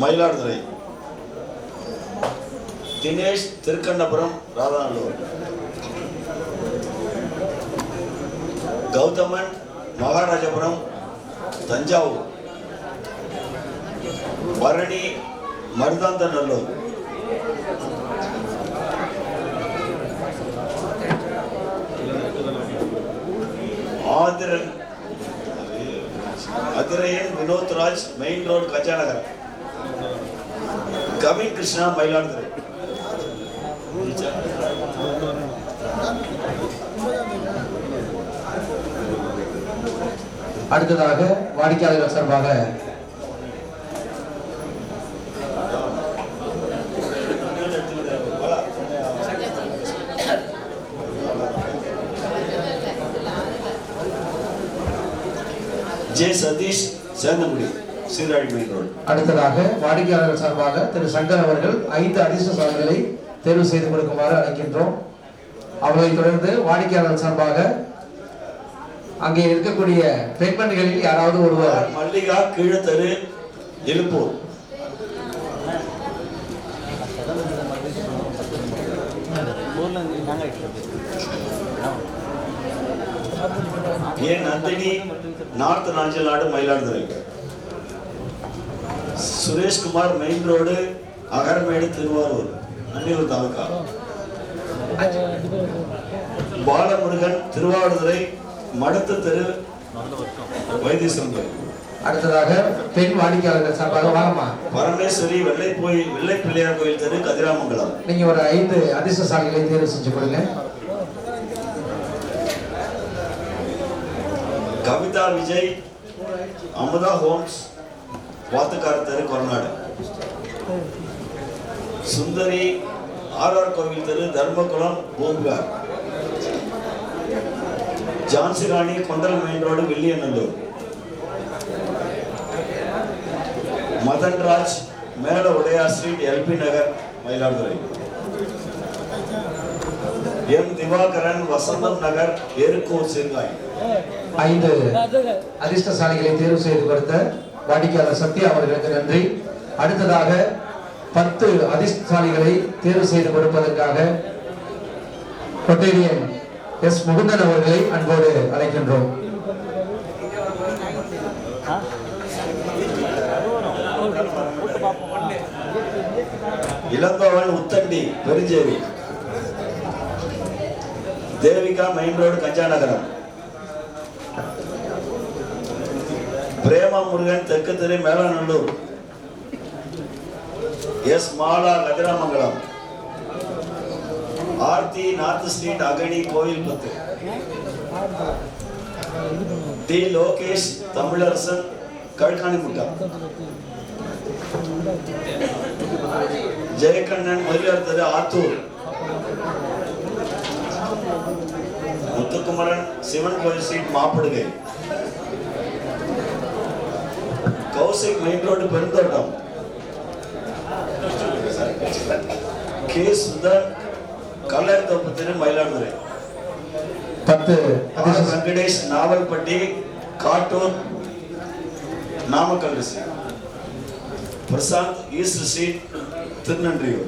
Mayiladuthurai, Dinesh Thirukkannapuram Radhanallur, Gauthaman Maharajapuram Thanjavur. Bharani Maruthanthanallur. Athiraiyan Vinothraj main road Gajanagar. Kavin Krishna Mayiladuthurai. அடுத்ததாக வாடிக்கையாளர்கள் சார்பாக J Sathish Senthangudi Seeradi main road. அடுத்ததாக வாடிக்கையாளர்கள் சார்பாக திரு சங்கர் அவர்கள் 5 அதிர்ஷ்டசாலிகளை தேர்வு செய்து கொடுக்குமாறு அழைக்கின்றோம். அவர்களை தொடர்ந்து வாடிக்கையாளர்கள் சார்பாக அங்கே இருக்கக்கூடிய பெண்மணிகளில் யாராவது ஒருவர் மல்லிகா கீழத்தரு Ezhuppur. N Nandhini north Nanjaladu Mayiladuthurai. Sureshkumar main road Agaramedu Thiruvarur Annur taluk. Balamurugan Thiruvavaduthurai மடத்து தெரு வைத்தீஸ்வரன். அடுத்ததாக பெண் வாடிக்கையாளர்கள் சார்பாக வாங்கம்மா. பரமேஸ்வரி வெள்ளை பிள்ளையார் கோயில் தெரு கதிராமங்கலம். நீங்க ஒரு 5 அதிர்ஷ்டசாலிகளை தேர்வு செஞ்சு கொடுங்க. கவிதா விஜய் அமுதா ஹோம்ஸ் வாத்துக்கார தெரு கொரநாடு. சுந்தரி ஆர்ஆர் கோவில் தெரு தர்மகுளம் பூம்புகார். ஜான்சி ராணி கொண்டல் மெயின் ரோடு வில்லியநல்லூர். மதன்ராஜ் மேல உடையார் ஸ்ட்ரீட் எல்பி நகர் மயிலாடுதுறை. எம் திவாகரன் வசந்தம் நகர் எருக்கூர் சீர்காழி. 5 அதிர்ஷ்டசாலிகளை தேர்வு செய்து கொடுத்த வாடிக்கையாளர் சத்யா அவர்களுக்கு நன்றி. அடுத்ததாக 10 அதிர்ஷ்டசாலிகளை தேர்வு செய்து கொடுப்பதற்காக கொட்டேரியன் எஸ் முகுந்தன் அவர்களை அன்போடு அழைக்கின்றோம். இளங்கோவன் உத்தண்டி பெருஞ்சேரி. Devika main road Kanjanagaram. பிரேமா முருகன் தெற்கு தெரு Melanallur. S Mala Kathiramangalam. Aarthi north street Agani கோயில் பத்து. டி லோகேஷ் தமிழரசன் கழுக்காணி முட்டம். ஜெயக்கண்ணன் மரியார் தெரு Athur. Muthukumaran Sivan Koil street Mappadugai. Kaushik main road Perunthottam. K Sundar கல்லர் தோப்பு தெரு மயிலாடுதுறை. 10 வெங்கடேஷ் நாவல்பட்டி காட்டூர் நாமக்கல். Prasanth east street Thirunanriyur.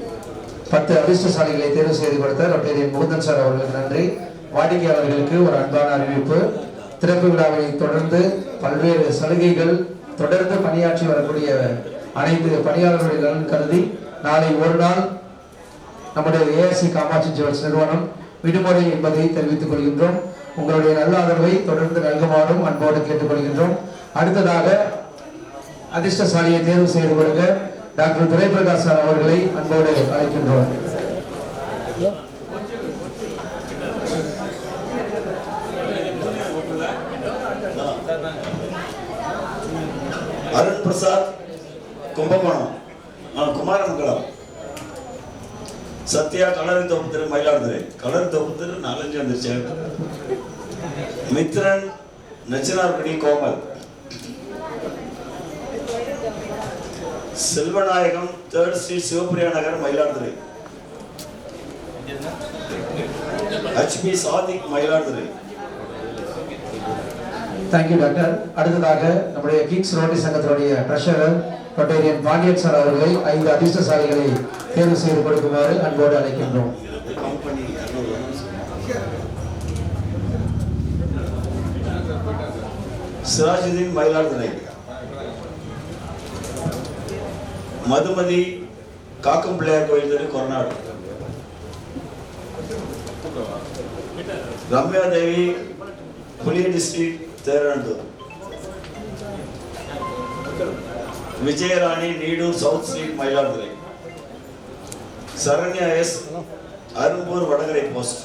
10 அதிர்ஷ்டசாலிகளை தேர்வு செய்து கொடுத்த ரொட்டேரியன் முகுந்தன் சார் அவர்களுக்கு நன்றி. வாடிக்கையாளர்களுக்கு ஒரு அன்பான அறிவிப்பு. திறப்பு விழாவை தொடர்ந்து பல்வேறு சலுகைகள் தொடர்ந்து பணியாற்றி வரக்கூடிய அனைத்து பணியாளர்களுடைய நலன் கருதி நாளை ஒரு நாள் நம்முடைய ஏஆர்சி காமாட்சி ஜுவல்ஸ் நிறுவனம் விடுமுறை என்பதை தெரிவித்துக் கொள்கின்றோம். உங்களுடைய நல்ல ஆதரவை தொடர்ந்து நல்குமாறும் அன்போடு கேட்டுக்கொள்கின்றோம். அடுத்ததாக அதிர்ஷ்டசாலியை தேர்வு செய்து கொடுக்க டாக்டர் துரைபிரகாஷ் சார் அவர்களை அன்போடு அழைக்கின்றோம். அருண் பிரசாத் கும்பகோணம் குமாரமங்கலம். சத்யா கலரி தோப்பு தெரு மயிலாடுதுறை. கலரி தோப்பு தெரு 4-5 வந்துருச்சு. Mithran Nachinarkudi Komal. Selvanayagam 3rd street Sivapriya Nagar Mayiladuthurai. HP Sadiq Mayiladuthurai. Thank you doctor. அடுத்ததாக நம்முடைய கிங்ஸ் ரோட்டரி சங்கத்தினுடைய ட்ரெஷரர் ரொட்டேரியன் பாண்டியன் சார் அவர்களை 5 அதிர்ஷ்டசாலிகளை தேர்வு செய்து கொடுக்குமாறு அன்போடு அழைக்கின்றோம். சிராஜுதீன் மயிலாடுதுறை, மதுமதி காக்கும் பிள்ளையார் கோயில் தெரு கொரநாடு, ரம்யா தேவி புலிய district Therandur, Vijayarani Needur south street Mayiladuthurai, Saranya S Arumbur Vadakarai post.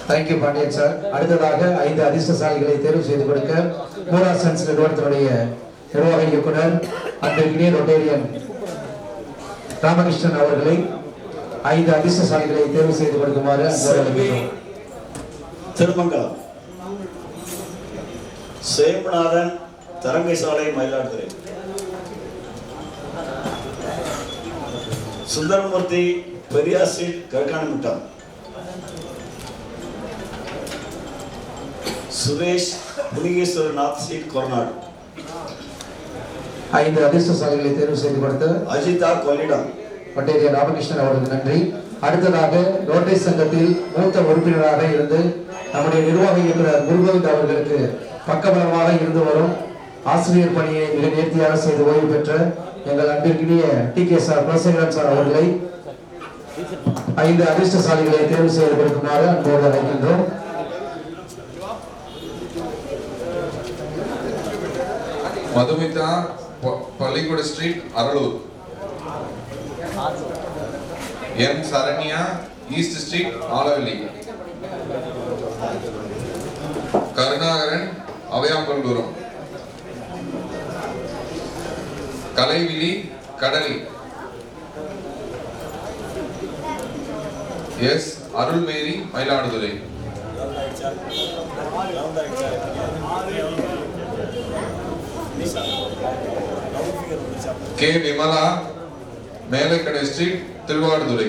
Thank you Pandian sir. அடுத்ததாக 5 அதிர்ஷ்டசாலிகளை தேர்வு செய்து கொடுக்க மூரா சன்ஸ் நிறுவனத்தினுடைய நிர்வாக இயக்குனர் அன்றைய ரொட்டேரியன் ராமகிருஷ்ணன் அவர்களை 5 அதிர்ஷ்டசாலிகளை தேர்வு செய்து கொடுக்குமாறு திருமங்கலம், சேமநாதன் தரங்கை சாலை மயிலாடுதுறை, சுந்தரமூர்த்தி பெரியார் ஸ்ட்ரீட் கற்கானமிட்டம், சுரேஷ் புனிகேஸ்வரர் நாத் ஸ்ட்ரீட் கொரநாடு. 5 அதிர்ஷ்டசாலிகளை தேர்வு செய்து கொடுத்த அஜிதா கொள்ளிடம் பட்டேரிய ராமகிருஷ்ணன் அவர்களுக்கு நன்றி. அடுத்ததாக ரோட்டரி சங்கத்தில் மூத்த உறுப்பினராக இருந்து நம்முடைய நிர்வாக இயக்குனர் குருகோவிந்த் அவர்களுக்கு பக்கபலமாக இருந்து வரும் ஆசிரியர் பணியை மிக நேர்த்தியாக செய்து ஓய்வு பெற்ற எங்கள் அன்பிற்கினிய TK சார் குலசேகரன் சார் அவர்களை 5 அதிர்ஷ்டசாலிகளை தேர்வு செய்து கொடுக்குமாறு அன்போடு அழைக்கின்றோம். மதுமிதா பள்ளிக்கூட street Aralur, M Saranya east street Alavalli, Karunakaran Avaiyampalur, Kalaivizhi Kadali, S Arulmary Mayiladuthurai, K Vimala மேலைக்கடை street Thiruvaduthurai,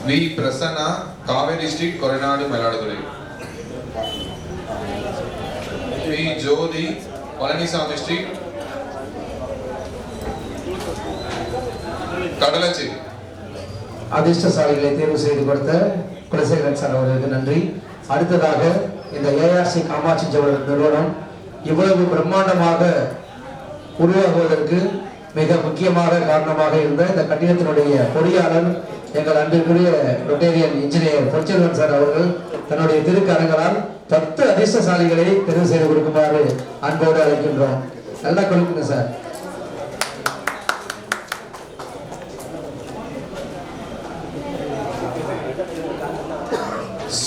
V Prasanna Kaveri street Koranadu Mayiladuthurai, V Jothi Palanisamy street Kadalacheri. அதிர்ஷ்டசாலிகளை தேர்வு செய்து கொடுத்த குலசேகரன் சார் அவர்களுக்கு நன்றி. அடுத்ததாக இந்த ARC காமாட்சி ஜவுளர் நிறுவனம் இவ்வளவு பிரம்மாண்டமாக உருவாகுவதற்கு மிக முக்கியமாக காரணமாக இருந்த இந்த கட்டிடத்தினுடைய பொறியாளர் எங்கள் அன்பிற்குரிய ரொட்டேரியன் இன்ஜினியர் பொற்செல்வன் சார் அவர்கள் தன்னுடைய திருக்கரங்களால் 10 அதிர்ஷ்டசாலிகளை தெரிவு செய்து கொடுக்குமாறு அன்போடு அழைக்கின்றோம். நல்லா கொடுக்குங்க sir.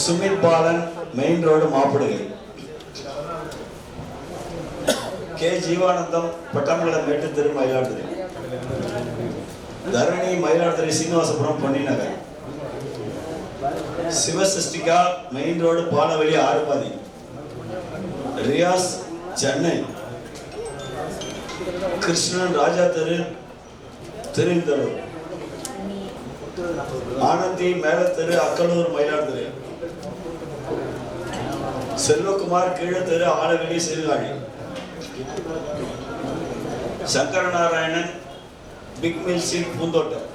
Sumith Balan main road Mappidugai, K Jeevanandham Pattamangalam மேட்டு தெரு மயிலாடுதுறை, தரணி மயிலாடுதுறை சீனிவாசபுரம் பொன்னி நகர், சிவசிருஷ்டிகா மெயின் ரோடு பாலவெளி ஆறுபாதி, ரியாஸ் சென்னை, கிருஷ்ணன் ராஜா தெரு திருந்தரு, ஆனந்தி மேலத்தெரு அக்கலூர் மயிலாடுதுறை, செல்வகுமார் கீழத்தெரு Alaveli Sirkazhi, Sankaranarayanan big mill street Poonthottam,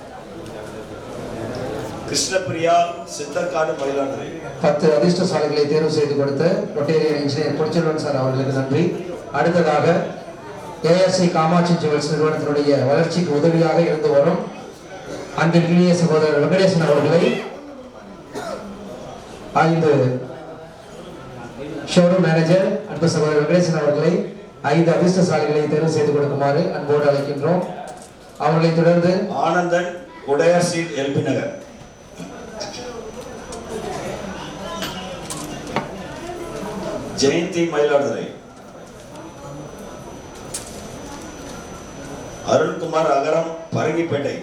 Krishnapriya சித்தக்காடு Mayiladuthurai. 10 அதிர்ஷ்டசாலிகளை தேர்வு செய்து கொடுத்த ரொட்டேரியன் இன்ஜினியர் பொற்செல்வன் சார் அவர்களுக்கு நன்றி. அடுத்ததாக ARC காமாட்சி ஜுவல்ஸ் நிறுவனத்தினுடைய வளர்ச்சிக்கு உதவியாக இருந்து வரும் அன்பிற்கினிய சகோதரர் வெங்கடேசன் அவர்களை 5 ஷோரூம் மேனேஜர் அன்பு சகோதரர் வெங்கடேசன் அவர்களை 5 அதிர்ஷ்டசாலிகளை தேர்வு செய்து கொடுக்குமாறு அன்போடு அழைக்கின்றோம். அவர்களை தொடர்ந்து ஆனந்தன் உடையார் ஸ்ட்ரீட் எல்பி நகர், ஜெயந்தி மயிலாடுதுறை, அருண்குமார் அகரம் பரங்கிப்பேட்டை,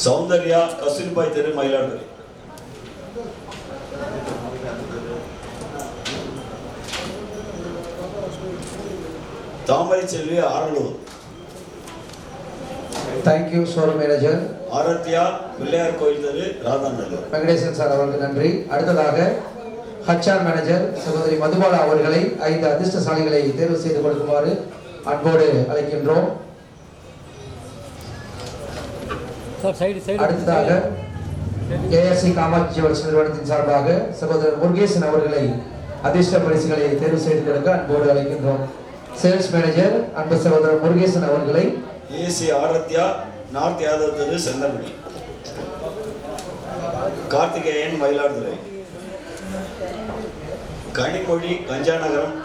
சௌந்தர்யா கஸ்தூரிபாய் தெரு மயிலாடுதுறை, தாமரை செல்வி ஆரலூர். Thank you showroom manager Aaradhya Pillaiyar கோயில் தெரு ராதாநல்லூர். வெங்கடேசன் சார் அவர்களுக்கு நன்றி. அடுத்ததாக HR மேனேஜர் சகோதரி மதுபாலா அவர்களை 5 அதிர்ஷ்டசாலிகளை தேர்வு செய்து கொடுக்குமாறு அன்போடு அழைக்கின்றோம். அடுத்ததாக ஏஆர்சி காமாட்சி ஜுவல்ஸ் நிறுவனத்தின் சார்பாக சகோதரர் முருகேசன் அவர்களை அதிர்ஷ்ட பரிசுகளை தேர்வு செய்து கொடுக்க அன்போடு அழைக்கின்றோம். சேல்ஸ் மேனேஜர் அன்பு சகோதரர் முருகேசன் அவர்களை ஏசி ஆரத்யா நார்த் யாதவ் தெரு Senthamani, Karthikeyan Mayiladuthurai, Kanimozhi Kanjanagaram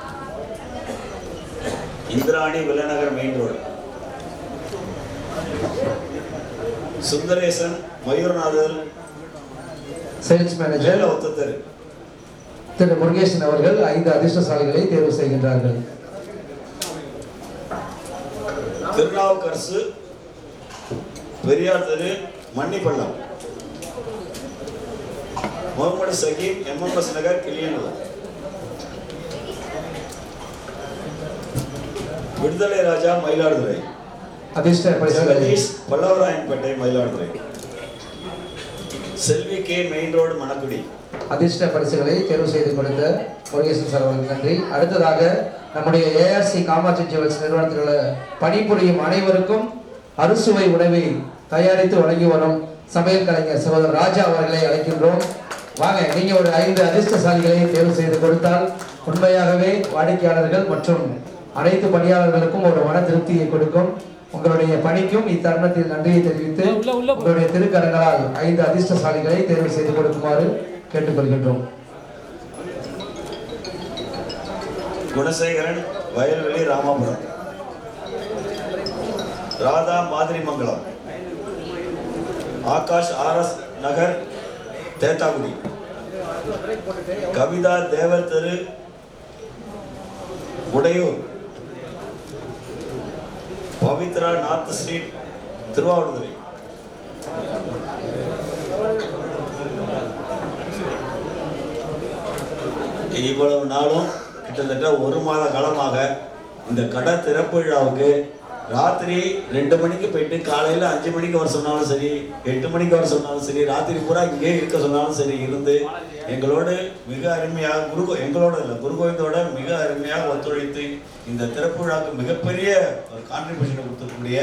Indrani Villanagar main road, Sundaresan Mayuranathar sales manager ஒத்தத்தரு திரு முருகேசன் அவர்கள் 5 அதிர்ஷ்டசாலிகளை தேர்வு செய்கின்றார்கள். திருநாவுக்கரசு பெரியார் தெரு மன்னிப்பள்ளம், முகமது சகீம் எம்எம்எஸ் நகர் கிளியனூர், விடுதலை ராஜா மயிலாடுதுறை, அதிர்ஷ்ட பரிசுகளை Pallavarayanpettai Mayiladuthurai, Selvi K main road Manakudi. அதிர்ஷ்ட பரிசுகளை தேர்வு செய்து கொடுத்த முருகேசன் சார் அவர்களுக்கு நன்றி. அடுத்ததாக நம்முடைய ஏஆர்சி காமாட்சி ஜுவல்ஸ் நிறுவனத்தில் உள்ள பணிபுரியும் அனைவருக்கும் அறுசுவை உணவை தயாரித்து வழங்கி வரும் சமையல் கலைஞர் சகோதரர் ராஜா அவர்களை அழைக்கின்றோம். வாங்க, நீங்க ஒரு 5 அதிர்ஷ்டசாலிகளை தேர்வு செய்து கொடுத்தால் உண்மையாகவே வாடிக்கையாளர்கள் மற்றும் அனைத்து பணியாளர்களுக்கும் ஒரு மன திருப்தியை கொடுக்கும். உங்களுடைய பணிக்கும் இத்தருணத்தில் நன்றியை தெரிவித்து உங்களுடைய திருக்கரங்களால் 5 அதிர்ஷ்டசாலிகளை தேர்வு செய்து கொடுக்குமாறு கேட்டுக்கொள்கின்றோம். குணசேகரன் வயல்வெளி ராமாபுரம், ராதா மாதிரிமங்கலம், ஆகாஷ் ஆர்எஸ் நகர் தேத்தாக்குடி, கவிதா தேவர் தெரு உடையூர், பவித்ரா நார்த் ஸ்ட்ரீட் திருவாவூர்துறை, இவ்வளவு நாளும் கிட்டத்தட்ட 1 மாத காலமாக இந்த கடை திறப்பு விழாவுக்கு ராத்திரி 2 மணிக்கு போயிட்டு காலையில் 5 மணிக்கு வர சொன்னாலும் சரி, 8 மணிக்கு வர சொன்னாலும் சரி, ராத்திரி பூரா இங்கே இருக்க சொன்னாலும் சரி இருந்து எங்களோடு மிக அருமையாக எங்களோட இல்லை குருகோவிந்தோட மிக அருமையாக ஒத்துழைத்து இந்த திறப்பு விழாவுக்கு மிகப்பெரிய ஒரு கான்ட்ரிபியூஷனை கொடுத்துக்கூடிய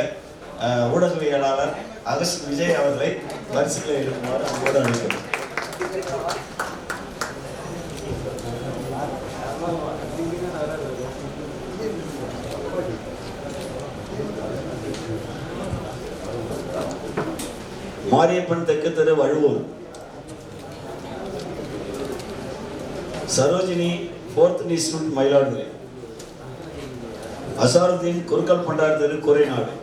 ஊடகவியலாளர் அகஸ்ட் விஜய் அவர்களை வரிசையில் இருக்குமாறு அவங்களோட அழைக்கிறோம். மாரியப்பன் தெற்கு தெரு வழுவூர், சரோஜினி 4th இன்ஸ்டிடியூட் மயிலாடுதுறை, அசாருதீன் குறுக்கல் பண்டார் தெரு குறைநாடு,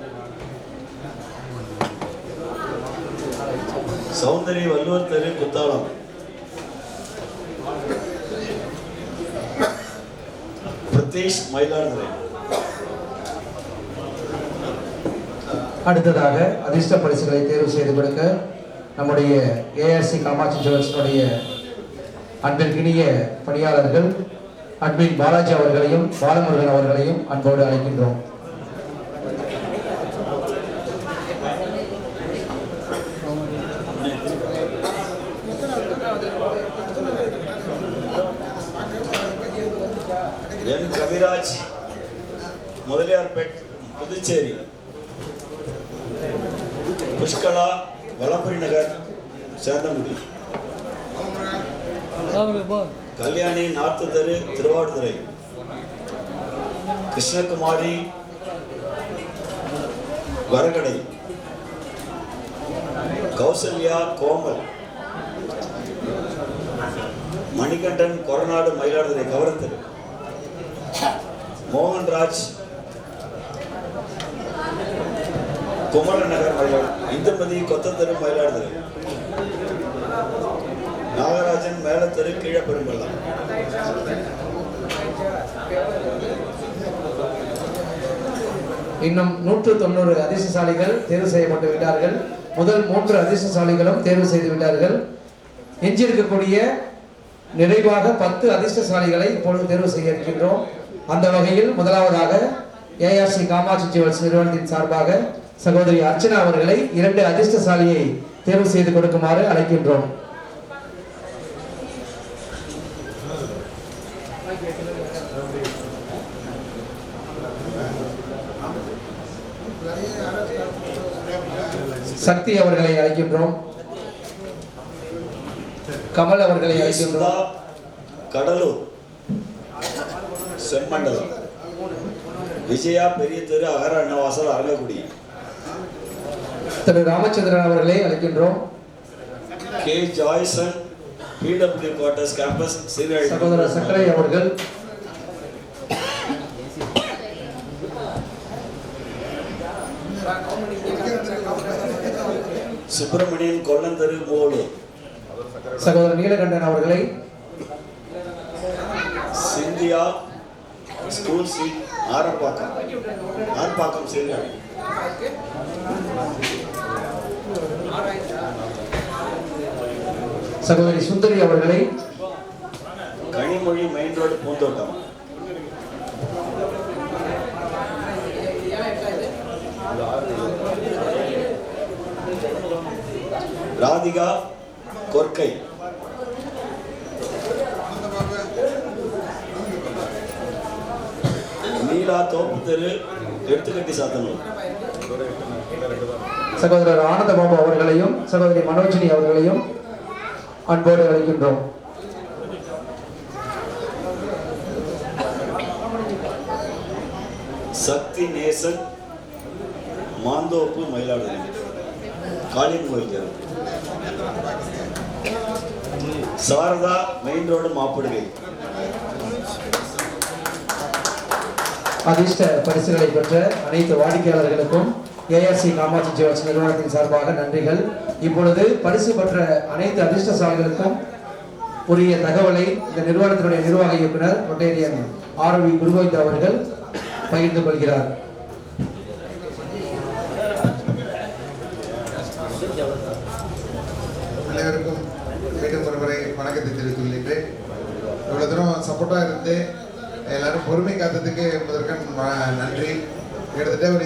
சௌந்தரி வள்ளுவர் தெரு குத்தாலம், பிரதேஷ் மயிலாடுதுறை. அடுத்ததாக அதிர்ஷ்ட பரிசுகளை தேர்வு செய்து கொடுக்க நம்முடைய ஏஆர்சி காமாட்சி ஜுவல்ஸினுடைய அன்பிற்கினிய பணியாளர்கள் அன்பின் பாலாஜி அவர்களையும் பாலமுருகன் அவர்களையும் அன்போடு அழைக்கின்றோம். என் கவிராஜ் முதலியார்பேட் புதுச்சேரி, புஷ்கலா வலம்புரி நகர் சேந்தங்குடி, கல்யாணி நார்த்து தெரு திருவாவூர்துறை, கிருஷ்ணகுமாரி வரகடை, கௌசல்யா கோமல், மணிகண்டன் கொரநாடு மயிலாடுதுறை கவரத்தெரு, மோகன்ராஜ் குமரன் நகர் மயிலாடுதுறை, இந்துமதி கொத்தத்தெரு மயிலாடுதுறை, நாகராஜன் மேலத்தெரு கீழப்பெரும்பள்ளம். இன்னும் 190 அதிர்ஷ்டசாலிகள் தேர்வு செய்யப்பட்டு விட்டார்கள். முதல் 3 அதிர்ஷ்டசாலிகளும் தேர்வு செய்து விட்டார்கள். எஞ்சியிருக்கக்கூடிய நிறைவாக 10 அதிர்ஷ்டசாலிகளை இப்பொழுது தேர்வு செய்ய இருக்கின்றோம். அந்த வகையில் முதலாவதாக ஏஆர்சி காமாட்சி ஜுவல்ஸ் நிறுவனத்தின் சார்பாக சகோதரி அர்ச்சனா அவர்களை 2 அதிர்ஷ்டசாலியை தேர்வு செய்து கொடுக்குமாறு அழைக்கின்றோம். சக்தி அவர்களை அழைக்கின்றோம். கமல் அவர்களை சுதா அழைக்கின்றோம். கடலூர் செம்மண்டலம். விஜயா பெரிய தெரு அகர அன்னவாசல் அரங்கக்குடி. திரு ராமச்சந்திரன் அவர்களை அழைக்கின்றோம். K Joyson PW quarters campus Sirkazhi. சகோதரர் சக்கரை அவர்கள். சுப்பிரமணியன் கொல்லந்தெரு மூலூர். சகோதரர் நீலகண்டன் அவர்களை. Cynthia school seat Arpakkam Sirkazhi. சகோதரி சுந்தரி அவர்களை. கனிமொழி மெயின் ரோடு பூந்தோட்டம். ராதிகா கொர்க்கை. நீலா தோப்பு தெரு எடுத்துக்கட்டி சாத்தனூர். சகோதரர் ஆனந்த பாபு அவர்களையும் சகோதரி மனோஜினி அவர்களையும் அன்போடு அழைக்கின்றோம். சக்தி நேசன் மாந்தோப்பு மயிலாடுதுறை காளியன் கோயில் தெரு. Saradha main road Mappidugai. அதிர்ஷ்ட பரிசுகளை பெற்ற அனைத்து வாடிக்கையாளர்களுக்கும் ஏஆர்சி காமாட்சி ஜுவல்ஸ் நிறுவனத்தின் சார்பாக நன்றிகள். இப்பொழுது பரிசு பெற்ற அனைத்து அதிர்ஷ்டசாலிகளுக்கும் உரிய தகவலை இந்த நிறுவனத்தினுடைய நிர்வாக இயக்குனர் ரொட்டேரியன் ஆர்வி குருகோவிந்த் அவர்கள் பகிர்ந்து கொள்கிறார். அனைவருக்கும் மீண்டும் ஒருமுறை வணக்கத்தை தெரிவித்துக் கொள்கிறேன். இவ்வளவு தூரம் சப்போர்ட்டாக இருந்து எல்லாரும் பொறுமை காத்ததுக்கு முதற்கண் நன்றி. கிட்டத்தட்ட ஒரு